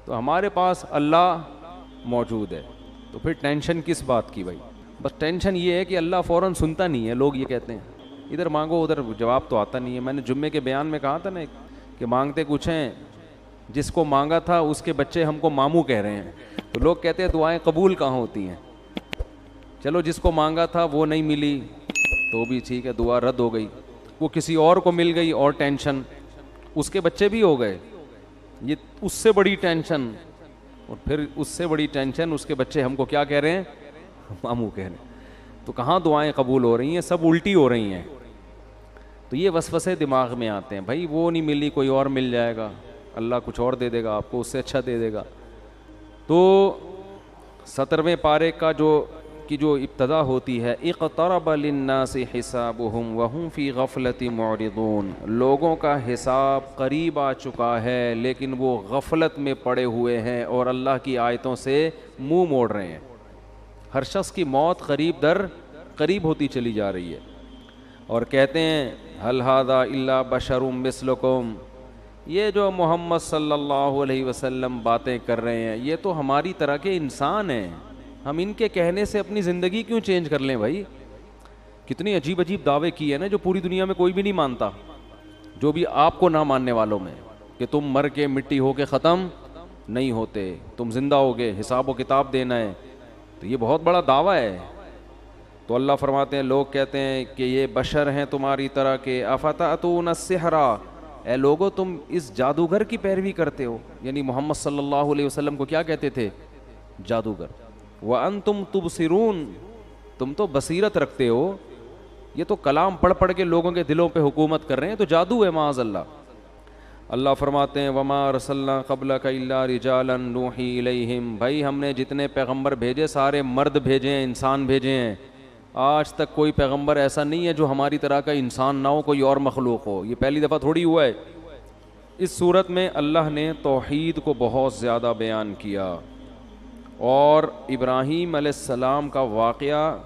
تو ہمارے پاس اللہ موجود ہے، تو پھر ٹینشن کس بات کی بھائی؟ بس ٹینشن یہ ہے کہ اللہ فوراً سنتا نہیں ہے. لوگ یہ کہتے ہیں ادھر مانگو ادھر جواب تو آتا نہیں ہے. میں نے جمعے کے بیان میں کہا تھا نا کہ مانگتے کچھ ہیں، جس کو مانگا تھا اس کے بچے ہم کو ماموں کہہ رہے ہیں. تو لوگ کہتے ہیں دعائیں قبول کہاں ہوتی ہیں؟ چلو جس کو مانگا تھا وہ نہیں ملی تو بھی ٹھیک ہے، دعا رد ہو گئی. وہ کسی اور کو مل گئی اور ٹینشن، اس کے بچے بھی ہو گئے، یہ اس سے بڑی ٹینشن. اور پھر اس سے بڑی ٹینشن، اس کے بچے ہم کو کیا کہہ رہے ہیں؟ ماموں کہہ رہے ہیں. تو کہاں دعائیں قبول ہو رہی ہیں؟ سب الٹی ہو رہی ہیں. تو یہ وسوسے دماغ میں آتے ہیں، بھائی وہ نہیں ملی کوئی اور مل جائے گا، اللہ کچھ اور دے دے گا آپ کو، اس سے اچھا دے دے گا. تو 17ویں پارے کا جو ابتدا ہوتی ہے، اقترب للناس حسابهم وهم فی غفلۃ معرضون، لوگوں کا حساب قریب آ چکا ہے لیکن وہ غفلت میں پڑے ہوئے ہیں اور اللہ کی آیتوں سے منہ موڑ رہے ہیں. ہر شخص کی موت قریب در قریب ہوتی چلی جا رہی ہے، اور کہتے ہیں هل هذا الا بشر مثلکم، یہ جو محمد صلی اللہ علیہ وسلم باتیں کر رہے ہیں یہ تو ہماری طرح کے انسان ہیں، ہم ان کے کہنے سے اپنی زندگی کیوں چینج کر لیں بھائی؟ کتنی عجیب عجیب دعوے کیے ہیں نا جو پوری دنیا میں کوئی بھی نہیں مانتا، جو بھی آپ کو نہ ماننے والوں میں، کہ تم مر کے مٹی ہو کے ختم نہیں ہوتے، تم زندہ ہوگے، حساب و کتاب دینا ہے. تو یہ بہت بڑا دعویٰ ہے. تو اللہ فرماتے ہیں لوگ کہتے ہیں کہ یہ بشر ہیں تمہاری طرح کے، افتأتون السحر، اے لوگو تم اس جادوگر کی پیروی کرتے ہو. یعنی محمد صلی اللہ علیہ وسلم کو کیا کہتے تھے؟ جادوگر. وانتم تبصرون، تم تو بصیرت رکھتے ہو. یہ تو کلام پڑھ پڑھ کے لوگوں کے دلوں پہ حکومت کر رہے ہیں، تو جادو ہے معاذ اللہ. اللہ فرماتے ہیں وما ارسلنا قبلک الا رجالا نوحی الیہم، بھائی ہم نے جتنے پیغمبر بھیجے سارے مرد بھیجے ہیں، انسان بھیجے ہیں. آج تک کوئی پیغمبر ایسا نہیں ہے جو ہماری طرح کا انسان نہ ہو، کوئی اور مخلوق ہو. یہ پہلی دفعہ تھوڑی ہوا ہے. اس صورت میں اللہ نے توحید کو بہت زیادہ بیان کیا، اور ابراہیم علیہ السلام کا واقعہ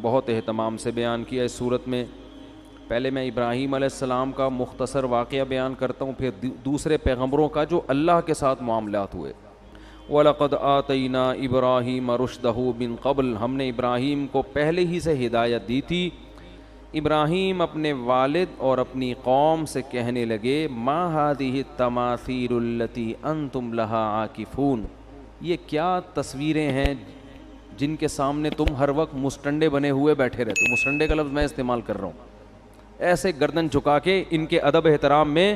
بہت اہتمام سے بیان کیا اس صورت میں. پہلے میں ابراہیم علیہ السلام کا مختصر واقعہ بیان کرتا ہوں، پھر دوسرے پیغمبروں کا جو اللہ کے ساتھ معاملات ہوئے. وَلَقَدْ آتَيْنَا إِبْرَاهِيمَ رُشْدَهُ مِن قَبْلُ، ہم نے ابراہیم کو پہلے ہی سے ہدایت دی تھی. ابراہیم اپنے والد اور اپنی قوم سے کہنے لگے مَا هَذِهِ التَّمَاثِيلُ الَّتِي أَنْتُمْ لَهَا عَاكِفُونَ، یہ کیا تصویریں ہیں جن کے سامنے تم ہر وقت مستنڈے بنے ہوئے بیٹھے رہتے ہو. مستنڈے کا لفظ میں استعمال کر رہا ہوں، ایسے گردن جھکا کے ان کے ادب احترام میں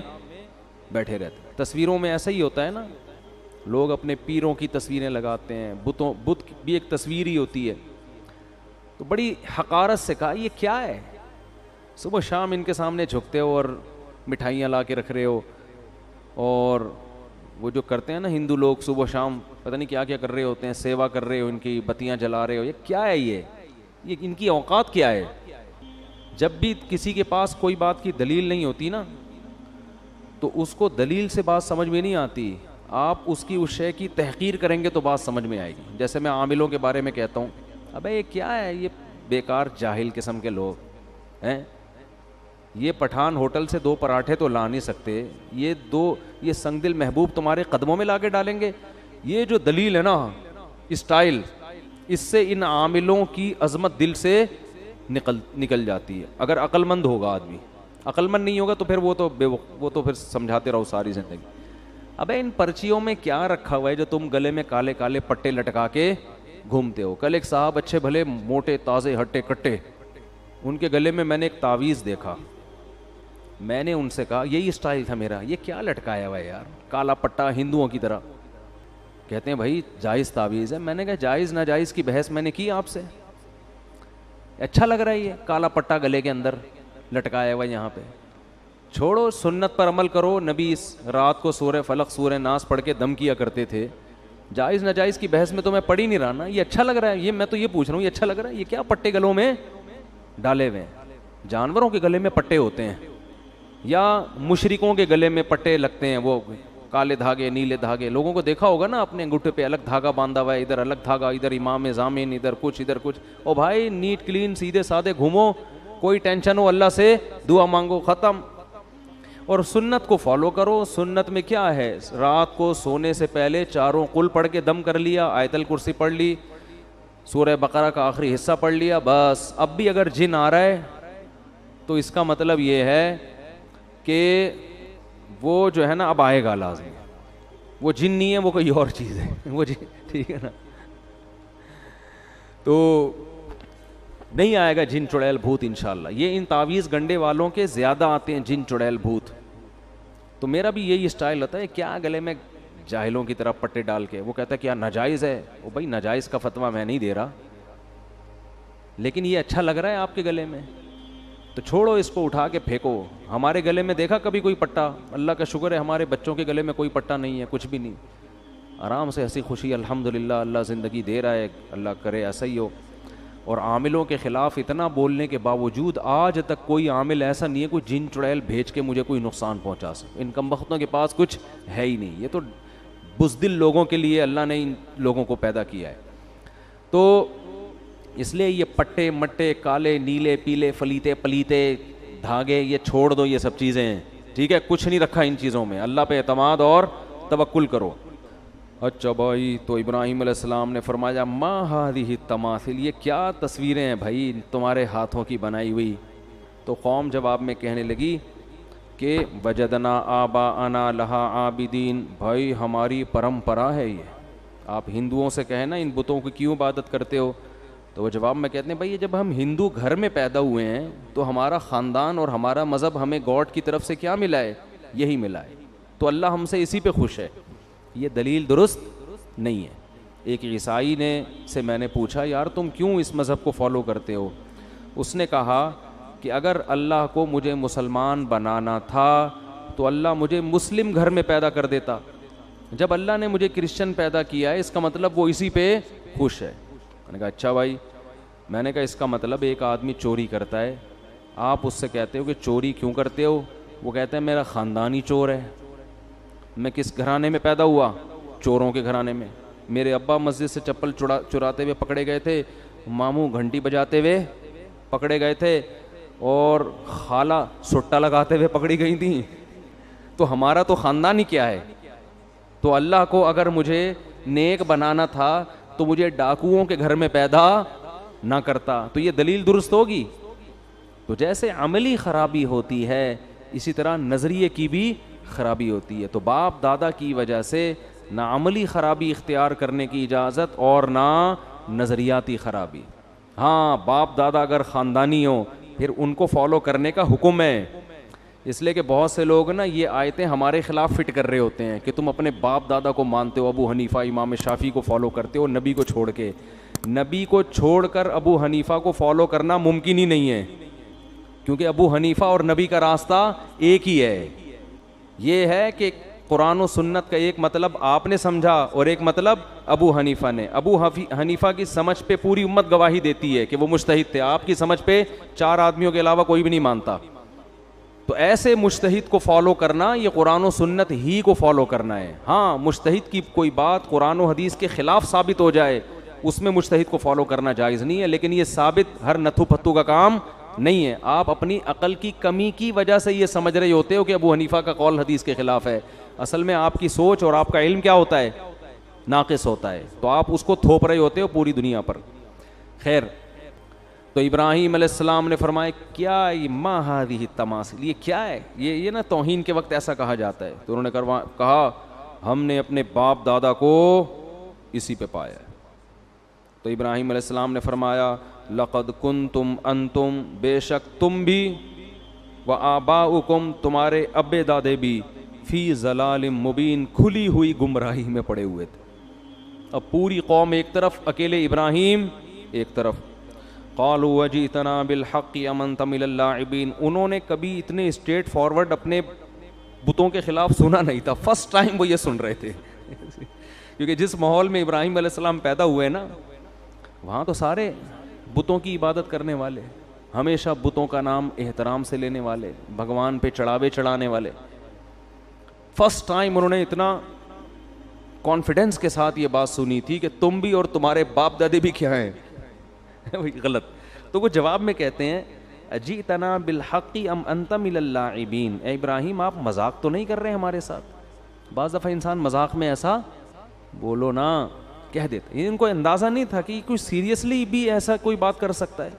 بیٹھے رہتے. تصویروں میں ایسا ہی ہوتا ہے نا، لوگ اپنے پیروں کی تصویریں لگاتے ہیں، بت بھی ایک تصویر ہی ہوتی ہے. تو بڑی حقارت سے کہا یہ کیا ہے؟ صبح شام ان کے سامنے جھکتے ہو اور مٹھائیاں لا کے رکھ رہے ہو، اور وہ جو کرتے ہیں نا ہندو لوگ صبح شام پتہ نہیں کیا کیا کر رہے ہوتے ہیں، سیوا کر رہے ہو، ان کی بتیاں جلا رہے ہو. یہ کیا ہے؟ یہ ان کی اوقات کیا ہے؟ جب بھی کسی کے پاس کوئی بات کی دلیل نہیں ہوتی نا تو اس کو دلیل سے بات سمجھ میں نہیں آتی. آپ اس کی اس شے کی تحقیر کریں گے تو بات سمجھ میں آئے گی. جیسے میں عاملوں کے بارے میں کہتا ہوں، ابے یہ کیا ہے؟ یہ بیکار جاہل قسم کے لوگ ہیں، یہ پٹھان ہوٹل سے 2 پراٹھے تو لا نہیں سکتے، یہ سنگ دل محبوب تمہارے قدموں میں لا کے ڈالیں گے. یہ جو دلیل ہے نا، اسٹائل، اس سے ان عاملوں کی عظمت دل سے نکل جاتی ہے. اگر عقل مند ہوگا آدمی، عقل مند نہیں ہوگا تو پھر وہ تو پھر سمجھاتے رہو ساری زندگی. ابے ان پرچیوں میں کیا رکھا ہوا ہے جو تم گلے میں کالے کالے پٹے لٹکا کے گھومتے ہو؟ کل ایک صاحب اچھے بھلے موٹے تازے ہٹے کٹے، ان کے گلے میں نے ایک تعویذ دیکھا. میں نے ان سے کہا یہی اسٹائل تھا میرا، یہ کیا لٹکایا ہوا ہے یار، کالا پٹا ہندوؤں کی طرح. کہتے ہیں بھائی جائز تعویذ ہے. میں نے کہا جائز ناجائز کی بحث میں نے کی آپ سے؟ اچھا لگ رہا ہے یہ کالا پٹا گلے کے اندر لٹکایا ہوا یہاں پہ؟ چھوڑو، سنت پر عمل کرو. نبی رات کو سورہ فلق سورہ ناس پڑھ کے دم کیا کرتے تھے. جائز ناجائز کی بحث میں تو میں پڑھ ہی نہیں رہا نا. یہ اچھا لگ رہا ہے، یہ میں تو یہ پوچھ رہا ہوں، یہ اچھا لگ رہا ہے؟ یہ کیا پٹے گلوں میں ڈالے ہوئے ہیں؟ جانوروں کے گلے میں پٹے ہوتے ہیں یا مشرکوں کے گلے میں پٹے لگتے ہیں، وہ کالے دھاگے نیلے دھاگے. لوگوں کو دیکھا ہوگا نا اپنے انگوٹھے پہ الگ دھاگا باندھا ہوا ہے، ادھر الگ دھاگا، ادھر امام ضامن، ادھر کچھ. او بھائی نیٹ کلین سیدھے سادے گھومو، کوئی ٹینشن ہو اللہ سے دعا مانگو، ختم. اور سنت کو فالو کرو. سنت میں کیا ہے؟ رات کو سونے سے پہلے 4 قل پڑھ کے دم کر لیا, آیت الکرسی پڑھ لی, سورہ بقرہ کا آخری حصہ پڑھ لیا, بس. اب بھی اگر جن آ رہا ہے تو اس کا مطلب یہ ہے کہ وہ جو ہے نا اب آئے گا لازمی. وہ جن نہیں ہے, وہ کوئی اور چیز ہے, وہ جن, ٹھیک ہے نا. تو نہیں آئے گا جن چڑیل بھوت انشاءاللہ. یہ ان تعویذ گنڈے والوں کے زیادہ آتے ہیں جن چڑیل بھوت. تو میرا بھی یہی اسٹائل ہوتا ہے, کیا گلے میں جاہلوں کی طرح پٹے ڈال کے. وہ کہتا ہے کیا ناجائز ہے؟ وہ بھائی ناجائز کا فتویٰ میں نہیں دے رہا, لیکن یہ اچھا لگ رہا ہے آپ کے گلے میں تو چھوڑو, اس کو اٹھا کے پھینکو. ہمارے گلے میں دیکھا کبھی کوئی پٹا؟ اللہ کا شکر ہے ہمارے بچوں کے گلے میں کوئی پٹا نہیں ہے, کچھ بھی نہیں. آرام سے ہنسی خوشی الحمدللہ, اللہ زندگی دے رہا ہے, اللہ کرے ایسا ہی ہو. اور عاملوں کے خلاف اتنا بولنے کے باوجود آج تک کوئی عامل ایسا نہیں ہے کوئی جن چڑیل بھیج کے مجھے کوئی نقصان پہنچا سکے. ان کم بختوں کے پاس کچھ ہے ہی نہیں. یہ تو بزدل لوگوں کے لیے اللہ نے ان لوگوں کو پیدا کیا ہے. تو اس لیے یہ پٹے مٹے, کالے نیلے پیلے, فلیتے پلیتے, دھاگے, یہ چھوڑ دو, یہ سب چیزیں ہیں, ٹھیک ہے. کچھ نہیں رکھا ان چیزوں میں, اللہ پہ اعتماد اور توکل کرو. اچھا بھائی, تو ابراہیم علیہ السلام نے فرمایا ما ہذہ التماثیل, یہ کیا تصویریں ہیں بھائی تمہارے ہاتھوں کی بنائی ہوئی. تو قوم جواب میں کہنے لگی کہ وجدنا آباءنا لہا عابدین, بھائی ہماری پرمپرا ہے یہ. آپ ہندوؤں سے کہیں نا ان بتوں کی کیوں عبادت کرتے ہو, تو وہ جواب میں کہتے ہیں بھائی جب ہم ہندو گھر میں پیدا ہوئے ہیں تو ہمارا خاندان اور ہمارا مذہب ہمیں گاڈ کی طرف سے کیا ملا ہے؟ یہی ملا ہے, تو اللہ ہم سے اسی پہ خوش ہے. یہ دلیل درست نہیں ہے. ایک عیسائی سے میں نے پوچھا یار تم کیوں اس مذہب کو فالو کرتے ہو؟ اس نے کہا کہ اگر اللہ کو مجھے مسلمان بنانا تھا تو اللہ مجھے مسلم گھر میں پیدا کر دیتا. جب اللہ نے مجھے کرسچن پیدا کیا ہے اس کا مطلب وہ اسی پہ خوش ہے. میں نے کہا اچھا بھائی. میں نے کہا اس کا مطلب ایک آدمی چوری کرتا ہے, آپ اس سے کہتے ہو کہ چوری کیوں کرتے ہو؟ وہ کہتے ہیں میرا خاندان ہی چور ہے. میں کس گھرانے میں پیدا ہوا؟ چوروں کے گھرانے میں. میرے ابا مسجد سے چپل چراتے ہوئے پکڑے گئے تھے, ماموں گھنٹی بجاتے ہوئے پکڑے گئے تھے, اور خالہ سٹا لگاتے ہوئے پکڑی گئی تھیں. تو ہمارا تو خاندان ہی کیا ہے. تو اللہ کو اگر مجھے نیک بنانا تھا تو مجھے ڈاکوؤں کے گھر میں پیدا نہ کرتا. تو یہ دلیل درست ہوگی؟ تو جیسے عملی خرابی ہوتی ہے اسی طرح نظریے کی بھی خرابی ہوتی ہے. تو باپ دادا کی وجہ سے نہ عملی خرابی اختیار کرنے کی اجازت اور نہ نظریاتی خرابی. ہاں باپ دادا اگر خاندانی ہوں پھر ان کو فالو کرنے کا حکم ہے. اس لیے کہ بہت سے لوگ نا یہ آیتیں ہمارے خلاف فٹ کر رہے ہوتے ہیں کہ تم اپنے باپ دادا کو مانتے ہو, ابو حنیفہ امام شافعی کو فالو کرتے ہو نبی کو چھوڑ کے. نبی کو چھوڑ کر ابو حنیفہ کو فالو کرنا ممکن ہی نہیں ہے, کیونکہ ابو حنیفہ اور نبی کا راستہ ایک ہی ہے. یہ ہے کہ قرآن و سنت کا ایک مطلب آپ نے سمجھا اور ایک مطلب ابو حنیفہ نے. ابو حنیفہ کی سمجھ پہ پوری امت گواہی دیتی ہے کہ وہ مجتہد تھے, آپ کی سمجھ پہ 4 آدمیوں کے علاوہ کوئی بھی نہیں مانتا. تو ایسے مجتہد کو فالو کرنا یہ قرآن و سنت ہی کو فالو کرنا ہے. ہاں مجتہد کی کوئی بات قرآن و حدیث کے خلاف ثابت ہو جائے اس میں مجتہد کو فالو کرنا جائز نہیں ہے, لیکن یہ ثابت ہر نتھو پتھو کا کام نہیں ہے. آپ اپنی عقل کی کمی کی وجہ سے یہ سمجھ رہے ہوتے ہو کہ ابو حنیفہ کا قول حدیث کے خلاف ہے. اصل میں آپ کی سوچ اور آپ کا علم کیا ہوتا ہے؟ ناقص ہوتا ہے. تو آپ اس کو تھوپ رہے ہوتے ہو پوری دنیا پر. خیر, تو ابراہیم علیہ السلام نے فرمایا کیا یہ ما ہذہ التماثیل, یہ کیا ہے؟ یہ نا توہین کے وقت ایسا کہا جاتا ہے. تو انہوں نے کہا ہم نے اپنے باپ دادا کو اسی پہ پایا ہے. تو ابراہیم علیہ السلام نے فرمایا لقد کنتم انتم, بے شک تم بھی, و آباؤکم تمہارے ابے دادے بھی, فی ضلال مبین کھلی ہوئی گمراہی میں پڑے ہوئے تھے. اب پوری قوم ایک طرف, اکیلے ابراہیم ایک طرف. قالوا وجئتنا بالحق ام انت من اللاعبین, انہوں نے کبھی اتنے اسٹریٹ فارورڈ اپنے بتوں کے خلاف سنا نہیں تھا. فرسٹ ٹائم وہ یہ سن رہے تھے کیونکہ جس ماحول میں ابراہیم علیہ السلام پیدا ہوئے نا وہاں تو سارے بتوں کی عبادت کرنے والے, ہمیشہ بتوں کا نام احترام سے لینے والے, بھگوان پہ چڑھاوے چڑھانے والے. فرسٹ ٹائم انہوں نے اتنا کانفیڈنس کے ساتھ یہ بات سنی تھی کہ تم بھی اور تمہارے باپ دادے بھی کیا ہیں وہی غلط. تو وہ جواب میں کہتے ہیں اجئتنا بالحق ام انت من اللاعبین، اے ابراہیم آپ مذاق تو نہیں کر رہے ہیں ہمارے ساتھ؟ بعض دفعہ انسان مذاق میں ایسا بولو نا کہہ دیتا، ان کو اندازہ نہیں تھا کہ کوئی سیریسلی بھی ایسا کوئی بات کر سکتا ہے۔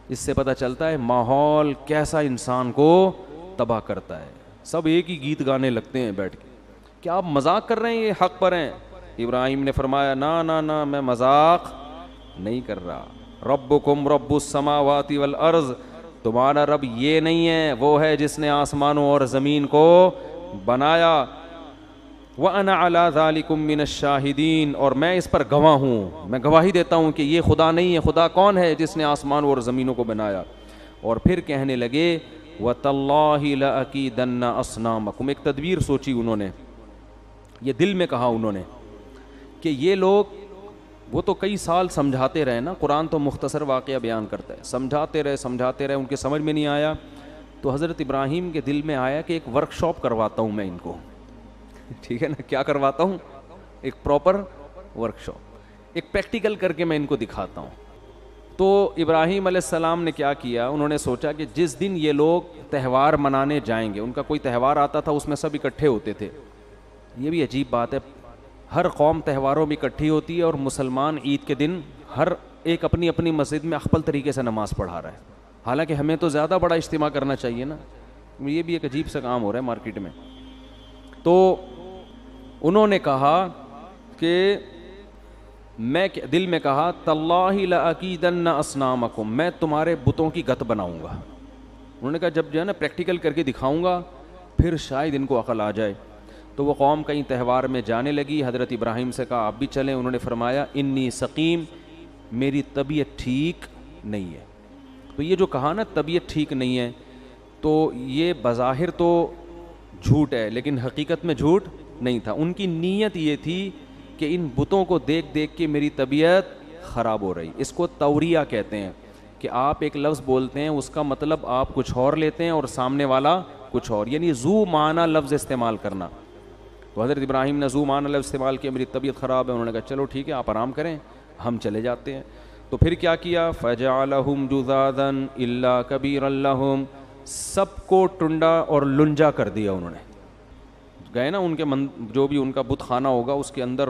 اس سے پتہ چلتا ہے ماحول کیسا انسان کو تباہ کرتا ہے۔ سب ایک ہی گیت گانے لگتے ہیں بیٹھ کے، کیا آپ مذاق کر رہے ہیں؟ یہ حق پر ہیں۔ ابراہیم نے فرمایا نا نا نا، میں مذاق نہیں کر رہا۔ ربکم رب السماوات والارض، تمہارا رب یہ نہیں ہے، وہ ہے جس نے آسمانوں اور زمین کو بنایا۔ وَأَنَا عَلَىٰ ذَلِكُم مِّنَ الشَّاهِدِينَ، اور میں اس پر گواہ ہوں، میں گواہی دیتا ہوں کہ یہ خدا نہیں ہے۔ خدا کون ہے؟ جس نے آسمانوں اور زمینوں کو بنایا۔ اور پھر کہنے لگے وَتَاللَّهِ لَأَكِيدَنَّ أَصْنَامَكُمْ، ایک تدبیر سوچی انہوں نے، یہ دل میں کہا انہوں نے کہ یہ لوگ، وہ تو کئی سال سمجھاتے رہے نا، قرآن تو مختصر واقعہ بیان کرتا ہے، سمجھاتے رہے، ان کے سمجھ میں نہیں آیا، تو حضرت ابراہیم کے دل میں آیا کہ ایک ورک شاپ کرواتا ہوں میں ان کو، ٹھیک ہے نا، کیا کرواتا ہوں؟ ایک پراپر ورک شاپ، ایک پریکٹیکل کر کے میں ان کو دکھاتا ہوں۔ تو ابراہیم علیہ السلام نے کیا کیا، انہوں نے سوچا کہ جس دن یہ لوگ تہوار منانے جائیں گے، ان کا کوئی تہوار آتا تھا اس میں سب اکٹھے ہوتے تھے، یہ بھی عجیب بات ہے، ہر قوم تہواروں میں اکٹھی ہوتی ہے اور مسلمان عید کے دن ہر ایک اپنی اپنی مسجد میں اخپل طریقے سے نماز پڑھا رہا ہے، حالانکہ ہمیں تو زیادہ بڑا اجتماع کرنا چاہیے نا، یہ بھی ایک عجیب سا کام ہو رہا ہے مارکیٹ میں۔ تو انہوں نے کہا کہ میں دل میں کہا تاللہ لأکیدن اصنامکم، میں تمہارے بتوں کی گت بناؤں گا۔ انہوں نے کہا جب جو ہے نا پریکٹیکل کر کے دکھاؤں گا پھر شاید ان کو عقل آ جائے۔ تو وہ قوم کہیں تہوار میں جانے لگی، حضرت ابراہیم سے کہا آپ بھی چلیں، انہوں نے فرمایا انی سقیم، میری طبیعت ٹھیک نہیں ہے۔ تو یہ جو کہا نا طبیعت ٹھیک نہیں ہے، تو یہ بظاہر تو جھوٹ ہے لیکن حقیقت میں جھوٹ نہیں تھا، ان کی نیت یہ تھی کہ ان بتوں کو دیکھ دیکھ کے میری طبیعت خراب ہو رہی۔ اس کو توریہ کہتے ہیں کہ آپ ایک لفظ بولتے ہیں اس کا مطلب آپ کچھ اور لیتے ہیں اور سامنے والا کچھ اور، یعنی ذو معنی لفظ استعمال کرنا۔ تو حضرت ابراہیم نے ذو معنی لفظ استعمال کیا، میری طبیعت خراب ہے، انہوں نے کہا چلو ٹھیک ہے آپ آرام کریں ہم چلے جاتے ہیں۔ تو پھر کیا کیا، فَجَعَلَهُمْ جُذَاذًا إِلَّا كَبِيرًا لَهُمْ، سب کو ٹنڈا اور لنجا کر دیا انہوں نے۔ گئے نا ان کے جو بھی ان کا بت خانہ ہوگا اس کے اندر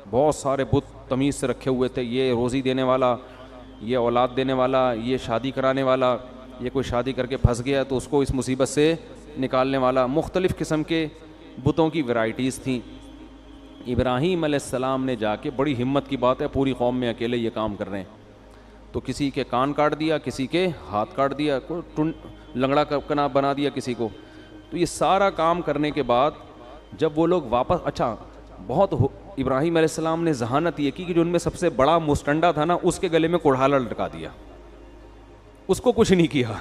بہت سارے بت تمیز سے رکھے ہوئے تھے، یہ روزی دینے والا، یہ اولاد دینے والا، یہ شادی کرانے والا، یہ کوئی شادی کر کے پھنس گیا تو اس کو اس مصیبت سے نکالنے والا، مختلف قسم کے بتوں کی ورائٹیز تھیں۔ ابراہیم علیہ السلام نے جا کے، بڑی ہمت کی بات ہے، پوری قوم میں اکیلے یہ کام کر رہے ہیں، تو کسی کے کان کاٹ دیا، کسی کے ہاتھ کاٹ دیا، کوئی لنگڑا کنا بنا دیا کسی کو۔ تو یہ سارا کام کرنے کے بعد جب وہ لوگ واپس، اچھا بہت ابراہیم علیہ السلام نے ذہانت یہ کی کہ جو ان میں سب سے بڑا مستنڈا تھا نا اس کے گلے میں کڑھالا لٹکا دیا، اس کو کچھ نہیں کیا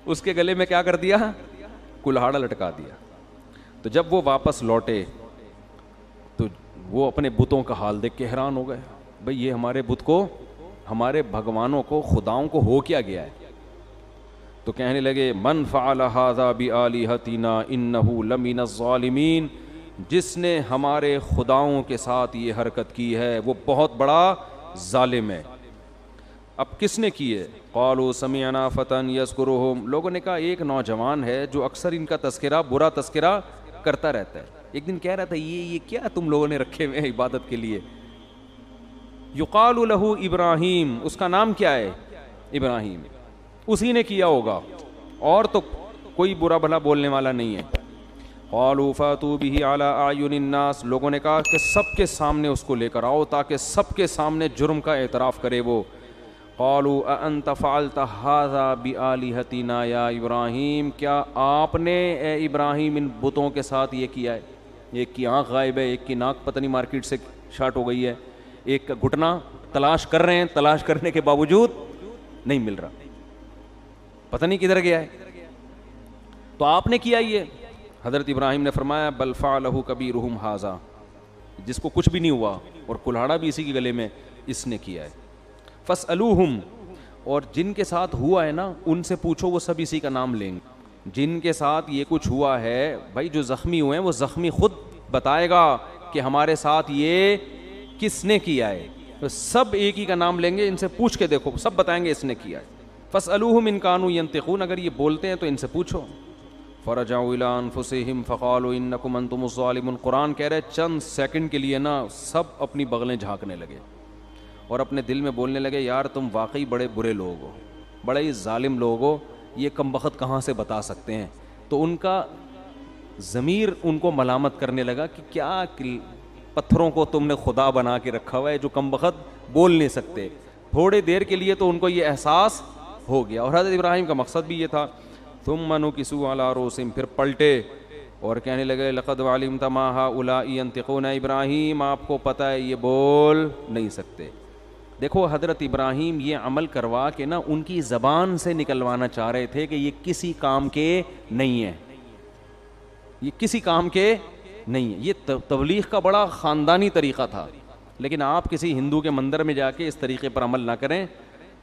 اس کے گلے میں کیا کر دیا، کلہاڑا لٹکا دیا۔ تو جب وہ واپس لوٹے تو وہ اپنے بتوں کا حال دیکھ کے حیران ہو گئے، بھئی یہ ہمارے بت کو، ہمارے بھگوانوں کو، خداؤں کو ہو کیا گیا ہے؟ تو کہنے لگے من فعل ھذا بآلہتنا انہ لمن الظالمین، جس نے ہمارے خداؤں کے ساتھ یہ حرکت کی ہے وہ بہت بڑا ظالم ہے۔ اب کس نے کی ہے؟ قالوا سمعنا فتى یذکرہم، لوگوں نے کہا ایک نوجوان ہے جو اکثر ان کا تذکرہ، برا تذکرہ کرتا رہتا ہے۔ ایک دن کہہ رہا تھا یہ کیا تم لوگوں نے رکھے ہوئے ہیں عبادت کے لیے؟ یقال لہ ابراہیم، اس کا نام کیا ہے؟ ابراہیم، اسی نے کیا ہوگا، اور تو کوئی برا بھلا بولنے والا نہیں ہے۔ قالوا فاتوا به علی اعین الناس، لوگوں نے کہا کہ سب کے سامنے اس کو لے کر آؤ تاکہ سب کے سامنے جرم کا اعتراف کرے وہ۔ قالوا اانت فعلت ھذا بآلہتنا یا ابراہیم، کیا آپ نے اے ابراہیم ان بتوں کے ساتھ یہ کیا ہے؟ ایک کی آنکھ غائب ہے، ایک کی ناک پتہ نہیں مارکیٹ سے شارٹ ہو گئی ہے، ایک کا گھٹنا تلاش کر رہے ہیں، تلاش کرنے کے باوجود نہیں مل رہا، پتہ نہیں کدھر گیا ہے، تو آپ نے کیا یہ؟ حضرت ابراہیم نے فرمایا بل فعلہ کبیرہم ھذا، جس کو کچھ بھی نہیں ہوا اور کلہاڑا بھی اسی کے گلے میں، اس نے کیا ہے۔ فاسألوہم، اور جن کے ساتھ ہوا ہے نا ان سے پوچھو، وہ سب اسی کا نام لیں گے۔ جن کے ساتھ یہ کچھ ہوا ہے بھائی، جو زخمی ہوئے ہیں وہ زخمی خود بتائے گا کہ ہمارے ساتھ یہ کس نے کیا ہے۔ سب ایک ہی کا نام لیں گے, ان سے پوچھ کے دیکھو, سب بتائیں گے اس نے کیا ہے. فاسألوہم ان کانوا ینطقون, اگر یہ بولتے ہیں تو ان سے پوچھو. فرجعوا الی انفسہم فقالوا انکم انتم الظالمون. قرآن کہہ رہے چند سیکنڈ کے لیے نا سب اپنی بغلیں جھانکنے لگے اور اپنے دل میں بولنے لگے یار تم واقعی بڑے برے لوگ ہو, بڑے ہی ظالم لوگ ہو, یہ کمبخت کہاں سے بتا سکتے ہیں. تو ان کا ضمیر ان کو ملامت کرنے لگا کہ کیا پتھروں کو تم نے خدا بنا کے رکھا ہوا ہے جو کمبخت بول نہیں سکتے. تھوڑے دیر کے لیے تو ان کو یہ احساس ہو گیا, اور حضرت ابراہیم کا مقصد بھی یہ تھا. ثم نکسوا علی رؤوسہم, پھر پلٹے اور کہنے لگے لقد علمت ما هؤلاء ينطقون. ابراہیم آپ کو پتہ ہے یہ بول نہیں سکتے. دیکھو حضرت ابراہیم یہ عمل کروا کے نا ان کی زبان سے نکلوانا چاہ رہے تھے کہ یہ کسی کام کے نہیں ہیں, یہ کسی کام کے نہیں ہیں. یہ تبلیغ کا بڑا خاندانی طریقہ تھا, لیکن آپ کسی ہندو کے مندر میں جا کے اس طریقے پر عمل نہ کریں,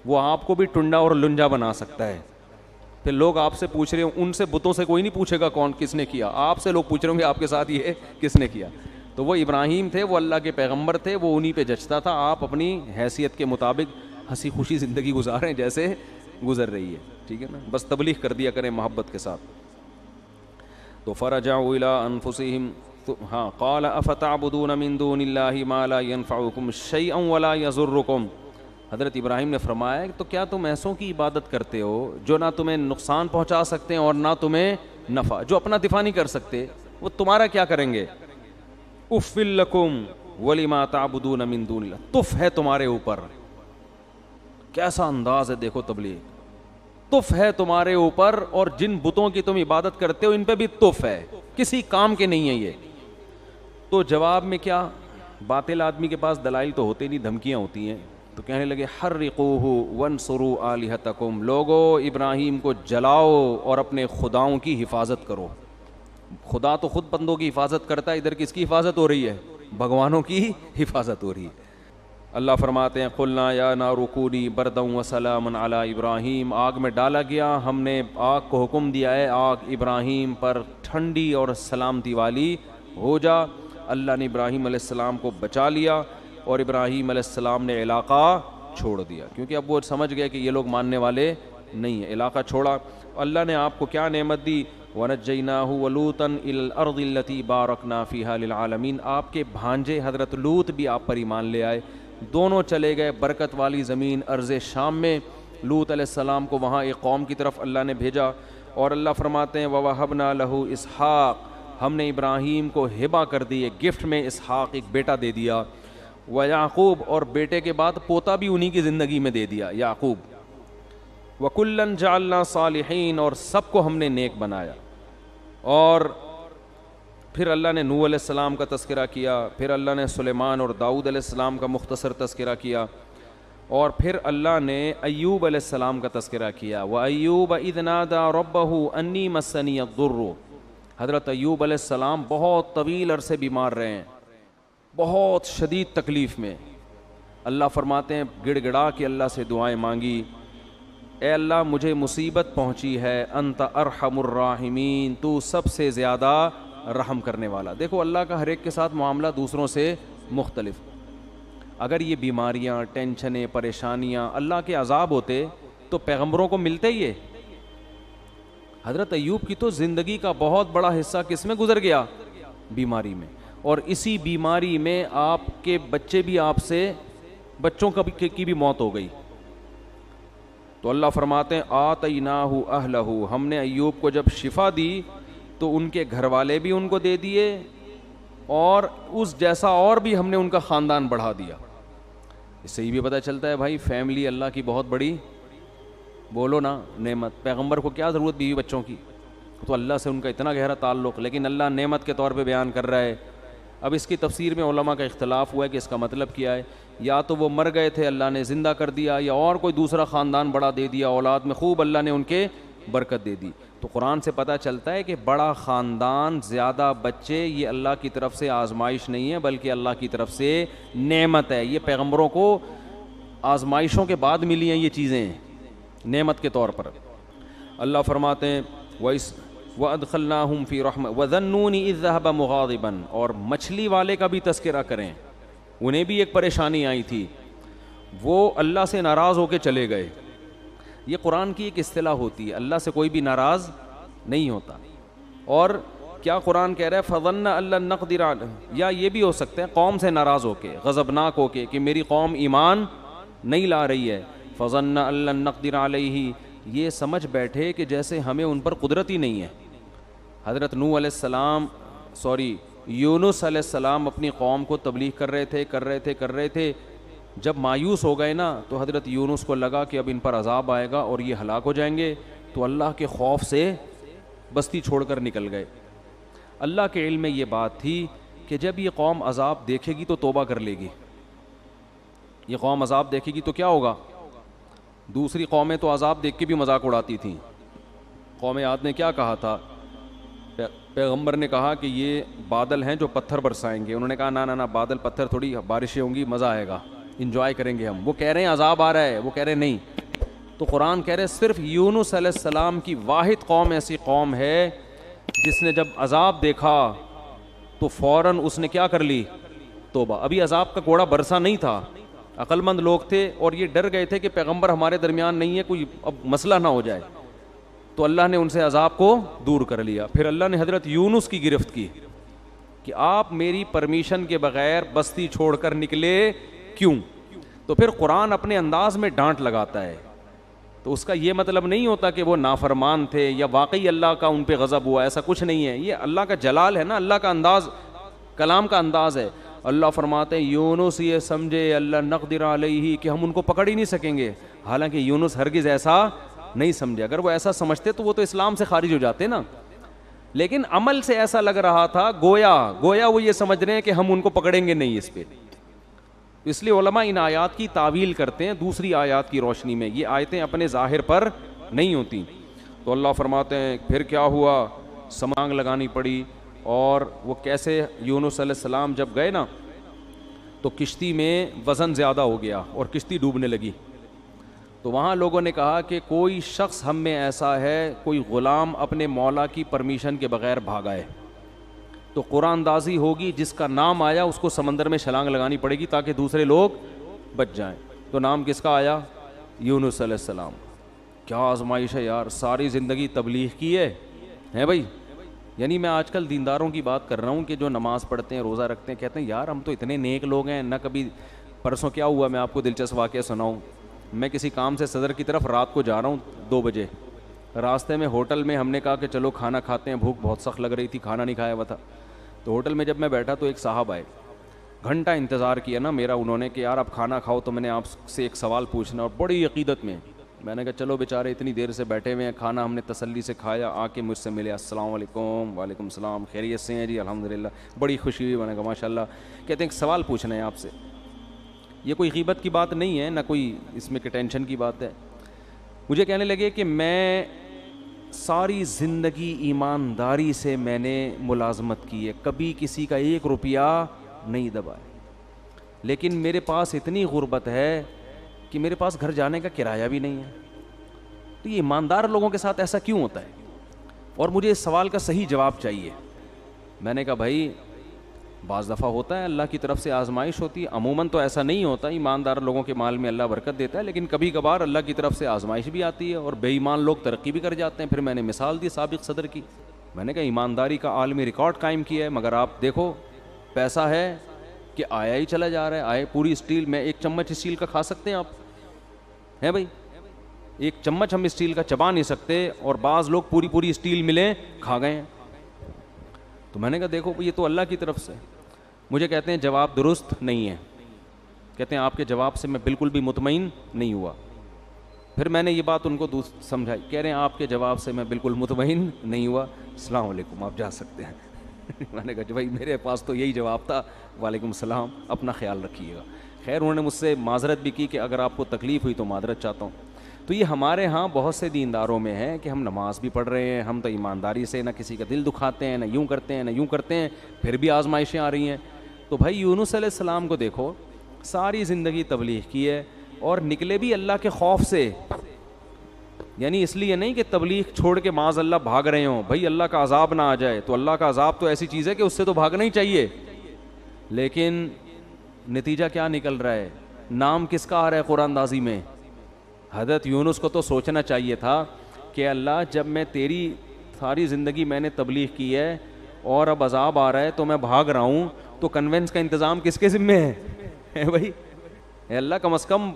وہ آپ کو بھی ٹنڈا اور لنجا بنا سکتا ہے. پھر لوگ آپ سے پوچھ رہے ہوں, ان سے بتوں سے کوئی نہیں پوچھے گا کون کس نے کیا, آپ سے لوگ پوچھ رہے ہوں گے آپ کے ساتھ یہ کس نے کیا. تو وہ ابراہیم تھے, وہ اللہ کے پیغمبر تھے, وہ انہی پہ جچتا تھا. آپ اپنی حیثیت کے مطابق ہنسی خوشی زندگی گزاریں جیسے گزر رہی ہے, ٹھیک ہے نا, بس تبلیغ کر دیا کریں محبت کے ساتھ. تو فرجعوا الی انفسہم, ہاں, قال افتعبدون من دون اللہ ما لا ينفعکم شیئا ولا یضرکم. حضرت ابراہیم نے فرمایا تو کیا تم ایسوں کی عبادت کرتے ہو جو نہ تمہیں نقصان پہنچا سکتے ہیں اور نہ تمہیں نفع, جو اپنا دفاع نہیں کر سکتے, وہ تمہارا کیا کریں گے. اف لکم ولما تعبدون من دون اللہ, تف ہے تمہارے اوپر. کیسا انداز ہے دیکھو تبلیغ, تف ہے تمہارے اوپر, اور جن بتوں کی تم عبادت کرتے ہو ان پہ بھی تف ہے, کسی کام کے نہیں ہے یہ. تو جواب میں کیا, باطل آدمی کے پاس دلائل تو ہوتے نہیں, دھمکیاں ہوتی ہیں. تو کہنے لگے حرقوہ وانصروا آلہتکم, لوگو ابراہیم کو جلاؤ اور اپنے خداؤں کی حفاظت کرو. خدا تو خود بندوں کی حفاظت کرتا ہے, ادھر کس کی حفاظت ہو رہی ہے, بھگوانوں کی حفاظت ہو رہی ہے. اللہ فرماتے ہیں قلنا یا نار کونی بردا وسلاما علی ابراہیم, آگ میں ڈالا گیا, ہم نے آگ کو حکم دیا ہے آگ ابراہیم پر ٹھنڈی اور سلامتی والی ہو جا. اللہ نے ابراہیم علیہ السلام کو بچا لیا اور ابراہیم علیہ السلام نے علاقہ چھوڑ دیا, کیونکہ اب وہ سمجھ گئے کہ یہ لوگ ماننے والے نہیں ہیں. علاقہ چھوڑا. اللہ نے آپ کو کیا نعمت دی, وَنَجَّيْنَاهُ وَلُوطًا إِلَى الْأَرْضِ الَّتِي بَارَكْنَا فِيهَا لِلْعَالَمِينَ. آپ کے بھانجے حضرت لوط بھی آپ پر ایمان لے آئے, دونوں چلے گئے برکت والی زمین ارض شام میں. لوط علیہ السلام کو وہاں ایک قوم کی طرف اللہ نے بھیجا, اور اللہ فرماتے ہیں وَوَهَبْنَا لَهُ إِسْحَاقَ, ہم نے ابراہیم کو ہبہ کر دی, گفٹ میں اسحاق ایک بیٹا دے دیا. وَيَعْقُوب, اور بیٹے کے بعد پوتا بھی انہی کی زندگی میں دے دیا یعقوب. وَكُلًّا جَعَلْنَا صَالِحِينَ, اور سب کو ہم نے نیک بنایا. اور پھر اللہ نے نوح علیہ السلام کا تذکرہ کیا, پھر اللہ نے سلیمان اور داؤد علیہ السلام کا مختصر تذکرہ کیا, اور پھر اللہ نے ایوب علیہ السلام کا تذکرہ کیا. وَأَيُّوبَ إِذْ نَادَى رَبَّهُ أَنِّي مَسَّنِيَ الضُّرُّ. حضرت ایوب علیہ السلام بہت طویل عرصے بیمار رہے ہیں, بہت شدید تکلیف میں. اللہ فرماتے ہیں گڑ گڑا کے اللہ سے دعائیں مانگی, اے اللہ مجھے مصیبت پہنچی ہے, انت ارحم الراحمین, تو سب سے زیادہ رحم کرنے والا. دیکھو اللہ کا ہر ایک کے ساتھ معاملہ دوسروں سے مختلف. اگر یہ بیماریاں, ٹینشنیں, پریشانیاں اللہ کے عذاب ہوتے تو پیغمبروں کو ملتے ہی. حضرت ایوب کی تو زندگی کا بہت بڑا حصہ کس میں گزر گیا, بیماری میں, اور اسی بیماری میں آپ کے بچے بھی آپ سے, بچوں کی بھی موت ہو گئی. تو اللہ فرماتے ہیں آتیناہ اہلہ, ہم نے ایوب کو جب شفا دی تو ان کے گھر والے بھی ان کو دے دیے, اور اس جیسا اور بھی ہم نے ان کا خاندان بڑھا دیا. اس سے یہ بھی پتہ چلتا ہے بھائی فیملی اللہ کی بہت بڑی, بولو نا, نعمت. پیغمبر کو کیا ضرورت بیوی بچوں کی, تو اللہ سے ان کا اتنا گہرا تعلق, لیکن اللہ نعمت کے طور پہ بیان کر رہا ہے. اب اس کی تفسیر میں علماء کا اختلاف ہوا ہے کہ اس کا مطلب کیا ہے. یا تو وہ مر گئے تھے اللہ نے زندہ کر دیا, یا اور کوئی دوسرا خاندان بڑا دے دیا, اولاد میں خوب اللہ نے ان کے برکت دے دی. تو قرآن سے پتہ چلتا ہے کہ بڑا خاندان, زیادہ بچے, یہ اللہ کی طرف سے آزمائش نہیں ہے بلکہ اللہ کی طرف سے نعمت ہے. یہ پیغمبروں کو آزمائشوں کے بعد ملی ہیں یہ چیزیں نعمت کے طور پر. اللہ فرماتے ہیں وَأَدْخَلْنَاهُمْ فِي رَحْمَةٍ وَذَنُّونِ إِذْ ذَهَبَ مُغَاضِبًا, اور مچھلی والے کا بھی تذکرہ کریں, انہیں بھی ایک پریشانی آئی تھی. وہ اللہ سے ناراض ہو کے چلے گئے. یہ قرآن کی ایک اصطلاح ہوتی ہے, اللہ سے کوئی بھی ناراض نہیں ہوتا. اور کیا قرآن کہہ رہا ہے فظن اللہ نقدر علیہ, یا یہ بھی ہو سکتا ہے قوم سے ناراض ہو کے, غضبناک ہو کے کہ میری قوم ایمان نہیں لا رہی ہے. فظن اللہ نقدر علیہ, یہ سمجھ بیٹھے کہ جیسے ہمیں ان پر قدرت ہی نہیں ہے. حضرت نوح علیہ السلام یونس علیہ السلام اپنی قوم کو تبلیغ کر رہے تھے. جب مایوس ہو گئے نا تو حضرت یونس کو لگا کہ اب ان پر عذاب آئے گا اور یہ ہلاک ہو جائیں گے, تو اللہ کے خوف سے بستی چھوڑ کر نکل گئے. اللہ کے علم میں یہ بات تھی کہ جب یہ قوم عذاب دیکھے گی تو توبہ کر لے گی. یہ قوم عذاب دیکھے گی تو کیا ہوگا؟ دوسری قومیں تو عذاب دیکھ کے بھی مذاق اڑاتی تھیں. قوم عاد نے کیا کہا تھا؟ پیغمبر نے کہا کہ یہ بادل ہیں جو پتھر برسائیں گے. انہوں نے کہا نہ بادل پتھر تھوڑی, بارشیں ہوں گی, مزہ آئے گا, انجوائے کریں گے ہم. وہ کہہ رہے ہیں عذاب آ رہا ہے, وہ کہہ رہے ہیں نہیں. تو قرآن کہہ رہے صرف یونس علیہ السلام کی واحد قوم ایسی قوم ہے جس نے جب عذاب دیکھا تو فوراً اس نے کیا کر لی؟ توبہ. ابھی عذاب کا کوڑا برسا نہیں تھا, عقل مند لوگ تھے اور یہ ڈر گئے تھے کہ پیغمبر ہمارے درمیان نہیں ہے, کوئی اب مسئلہ نہ ہو جائے. تو اللہ نے ان سے عذاب کو دور کر لیا. پھر اللہ نے حضرت یونس کی گرفت کی کہ آپ میری پرمیشن کے بغیر بستی چھوڑ کر نکلے کیوں؟ تو پھر قرآن اپنے انداز میں ڈانٹ لگاتا ہے. تو اس کا یہ مطلب نہیں ہوتا کہ وہ نافرمان تھے یا واقعی اللہ کا ان پہ غضب ہوا, ایسا کچھ نہیں ہے. یہ اللہ کا جلال ہے نا, اللہ کا انداز, کلام کا انداز ہے. اللہ فرماتے ہیں یونس یہ سمجھے اللہ نقدر علیہ کہ ہم ان کو پکڑ ہی نہیں سکیں گے. حالانکہ یونس ہرگز ایسا نہیں سمجھے. اگر وہ ایسا سمجھتے تو وہ تو اسلام سے خارج ہو جاتے نا. لیکن عمل سے ایسا لگ رہا تھا گویا وہ یہ سمجھ رہے ہیں کہ ہم ان کو پکڑیں گے نہیں اس پہ. اس لیے علماء ان آیات کی تعویل کرتے ہیں دوسری آیات کی روشنی میں. یہ آیتیں اپنے ظاہر پر نہیں ہوتی. تو اللہ فرماتے ہیں پھر کیا ہوا, سمانگ لگانی پڑی. اور وہ کیسے, یونس علیہ السلام جب گئے نا تو کشتی میں وزن زیادہ ہو گیا اور کشتی ڈوبنے لگی. تو وہاں لوگوں نے کہا کہ کوئی شخص ہم میں ایسا ہے, کوئی غلام اپنے مولا کی پرمیشن کے بغیر بھاگا ہے تو قرآن اندازی ہوگی, جس کا نام آیا اس کو سمندر میں چھلانگ لگانی پڑے گی تاکہ دوسرے لوگ بچ جائیں. تو نام کس کا آیا؟ یونس علیہ السلام. کیا آزمائش ہے یار, ساری زندگی تبلیغ کی ہے بھائی. یعنی میں آج کل دینداروں کی بات کر رہا ہوں کہ جو نماز پڑھتے ہیں, روزہ رکھتے ہیں, کہتے ہیں یار ہم تو اتنے نیک لوگ ہیں نہ. کبھی پرسوں کیا ہوا, میں آپ کو دلچسپ واقعہ سناؤں. میں کسی کام سے صدر کی طرف رات کو جا رہا ہوں 2 بجے. راستے میں ہوٹل میں ہم نے کہا کہ چلو کھانا کھاتے ہیں, بھوک بہت سخت لگ رہی تھی, کھانا نہیں کھایا ہوا تھا. تو ہوٹل میں جب میں بیٹھا تو ایک صاحب آئے, گھنٹہ انتظار کیا نا میرا انہوں نے کہ یار آپ کھانا کھاؤ تو میں نے آپ سے ایک سوال پوچھنا, اور بڑی عقیدت میں نے کہا چلو بیچارے اتنی دیر سے بیٹھے ہوئے ہیں, کھانا ہم نے تسلی سے کھایا, آ کے مجھ سے ملے, السلام علیکم. وعلیکم السلام, خیریت سے ہیں جی؟ الحمدللہ. بڑی خوشی ہوئی. میں نے کہا ماشاء اللہ. کہتے ہیں ایک سوال پوچھنا ہے آپ سے. یہ کوئی غیبت کی بات نہیں ہے, نہ کوئی اس میں کہ ٹینشن کی بات ہے. مجھے کہنے لگے کہ میں ساری زندگی ایمانداری سے میں نے ملازمت کی ہے, کبھی کسی کا 1 روپیہ نہیں دبایا, لیکن میرے پاس اتنی غربت ہے کہ میرے پاس گھر جانے کا کرایہ بھی نہیں ہے. تو یہ ایماندار لوگوں کے ساتھ ایسا کیوں ہوتا ہے؟ اور مجھے اس سوال کا صحیح جواب چاہیے. میں نے کہا بھائی بعض دفعہ ہوتا ہے, اللہ کی طرف سے آزمائش ہوتی ہے, عموماً تو ایسا نہیں ہوتا. ایماندار لوگوں کے مال میں اللہ برکت دیتا ہے, لیکن کبھی کبھار اللہ کی طرف سے آزمائش بھی آتی ہے اور بے ایمان لوگ ترقی بھی کر جاتے ہیں. پھر میں نے مثال دی سابق صدر کی. میں نے کہا ایمانداری کا عالمی ریکارڈ قائم کیا ہے, مگر آپ دیکھو پیسہ ہے کہ آیا ہی چلا جا رہا ہے. آئے پوری اسٹیل میں 1 چمچ اسٹیل کا کھا سکتے ہیں آپ, ہیں بھائی؟ 1 چمچ ہم اسٹیل کا چبا نہیں سکتے, اور بعض لوگ پوری اسٹیل ملیں کھا گئے ہیں. تو میں نے کہا دیکھو یہ تو اللہ کی طرف سے. مجھے کہتے ہیں جواب درست نہیں ہے. کہتے ہیں آپ کے جواب سے میں بالکل بھی مطمئن نہیں ہوا. پھر میں نے یہ بات ان کو سمجھائی. کہہ رہے ہیں آپ کے جواب سے میں بالکل مطمئن نہیں ہوا, السلام علیکم, آپ جا سکتے ہیں. میں نے کہا بھائی میرے پاس تو یہی جواب تھا, وعلیکم السلام, اپنا خیال رکھیے گا. خیر انہوں نے مجھ سے معذرت بھی کی کہ اگر آپ کو تکلیف ہوئی تو معذرت چاہتا ہوں. تو یہ ہمارے ہاں بہت سے دینداروں میں ہے کہ ہم نماز بھی پڑھ رہے ہیں, ہم تو ایمانداری سے نہ کسی کا دل دکھاتے ہیں, نہ یوں کرتے ہیں نہ یوں کرتے ہیں, پھر بھی آزمائشیں آ رہی ہیں. تو بھائی یونس علیہ السلام کو دیکھو, ساری زندگی تبلیغ کی ہے اور نکلے بھی اللہ کے خوف سے. یعنی اس لیے نہیں کہ تبلیغ چھوڑ کے معاذ اللہ بھاگ رہے ہوں, بھائی اللہ کا عذاب نہ آ جائے. تو اللہ کا عذاب تو ایسی چیز ہے کہ اس سے تو بھاگنا ہی چاہیے. لیکن نتیجہ کیا نکل رہا ہے نام کس کا آ رہا ہے قرآن اندازی میں؟ حضرت یونس کو تو سوچنا چاہیے تھا کہ اللہ جب میں تیری ساری زندگی میں نے تبلیغ کی ہے اور اب عذاب آ رہا ہے تو میں بھاگ رہا ہوں، تو کنوینس کا انتظام کس کے ذمے ہے بھائی؟ اے اللہ کم از کم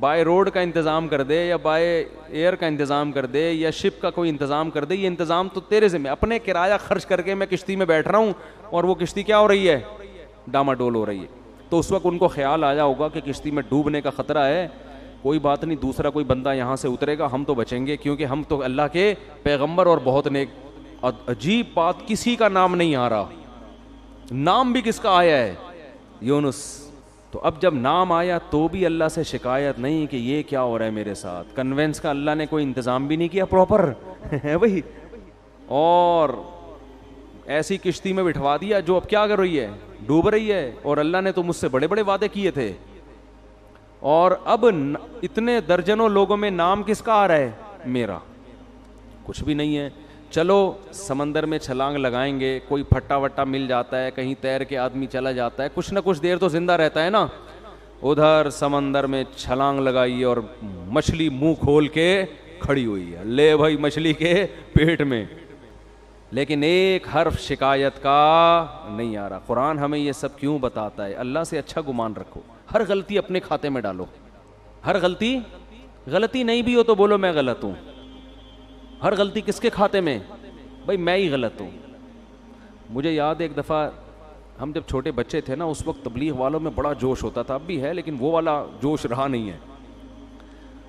بائی روڈ کا انتظام کر دے، یا بائی ایئر کا انتظام کر دے، یا شپ کا کوئی انتظام کر دے. یہ انتظام تو تیرے ذمہ. اپنے کرایہ خرچ کر کے میں کشتی میں بیٹھ رہا ہوں اور وہ کشتی کیا ہو رہی ہے؟ ڈاماڈول ہو رہی ہے. تو اس وقت ان کو خیال آیا ہوگا کہ کشتی میں ڈوبنے کا خطرہ ہے، کوئی بات نہیں، دوسرا کوئی بندہ یہاں سے اترے گا، ہم تو بچیں گے کیونکہ ہم تو اللہ کے پیغمبر اور بہت نیک. عجیب بات، کسی کا نام نہیں آ رہا. نام بھی کس کا آیا ہے؟ یونس. تو اب جب نام آیا تو بھی اللہ سے شکایت نہیں کہ یہ کیا ہو رہا ہے میرے ساتھ. کنوینس کا اللہ نے کوئی انتظام بھی نہیں کیا پراپر ہے بھائی، اور ایسی کشتی میں بٹھوا دیا جو اب کیا کر رہی ہے؟ ڈوب رہی ہے. اور اللہ نے تو مجھ سے بڑے بڑے وعدے کیے تھے. اور اب اتنے درجنوں لوگوں میں نام کس کا آ رہا ہے؟ میرا. کچھ بھی نہیں ہے. چلو سمندر میں چھلانگ لگائیں گے، کوئی پھٹا وٹا مل جاتا ہے، کہیں تیر کے آدمی چلا جاتا ہے، کچھ نہ کچھ دیر تو زندہ رہتا ہے نا. ادھر سمندر میں چھلانگ لگائی اور مچھلی منہ کھول کے کھڑی ہوئی ہے، لے بھائی مچھلی کے پیٹ میں. لیکن ایک حرف شکایت کا نہیں آ رہا. قرآن ہمیں یہ سب کیوں بتاتا ہے؟ اللہ سے اچھا گمان رکھو. ہر غلطی اپنے کھاتے میں ڈالو. ہر غلطی نہیں بھی ہو تو بولو میں غلط ہوں. ہر غلطی کس کے کھاتے میں؟ بھائی میں ہی غلط ہوں. مجھے یاد ہے ایک دفعہ ہم جب چھوٹے بچے تھے نا، اس وقت تبلیغ والوں میں بڑا جوش ہوتا تھا. اب بھی ہے لیکن وہ والا جوش رہا نہیں ہے.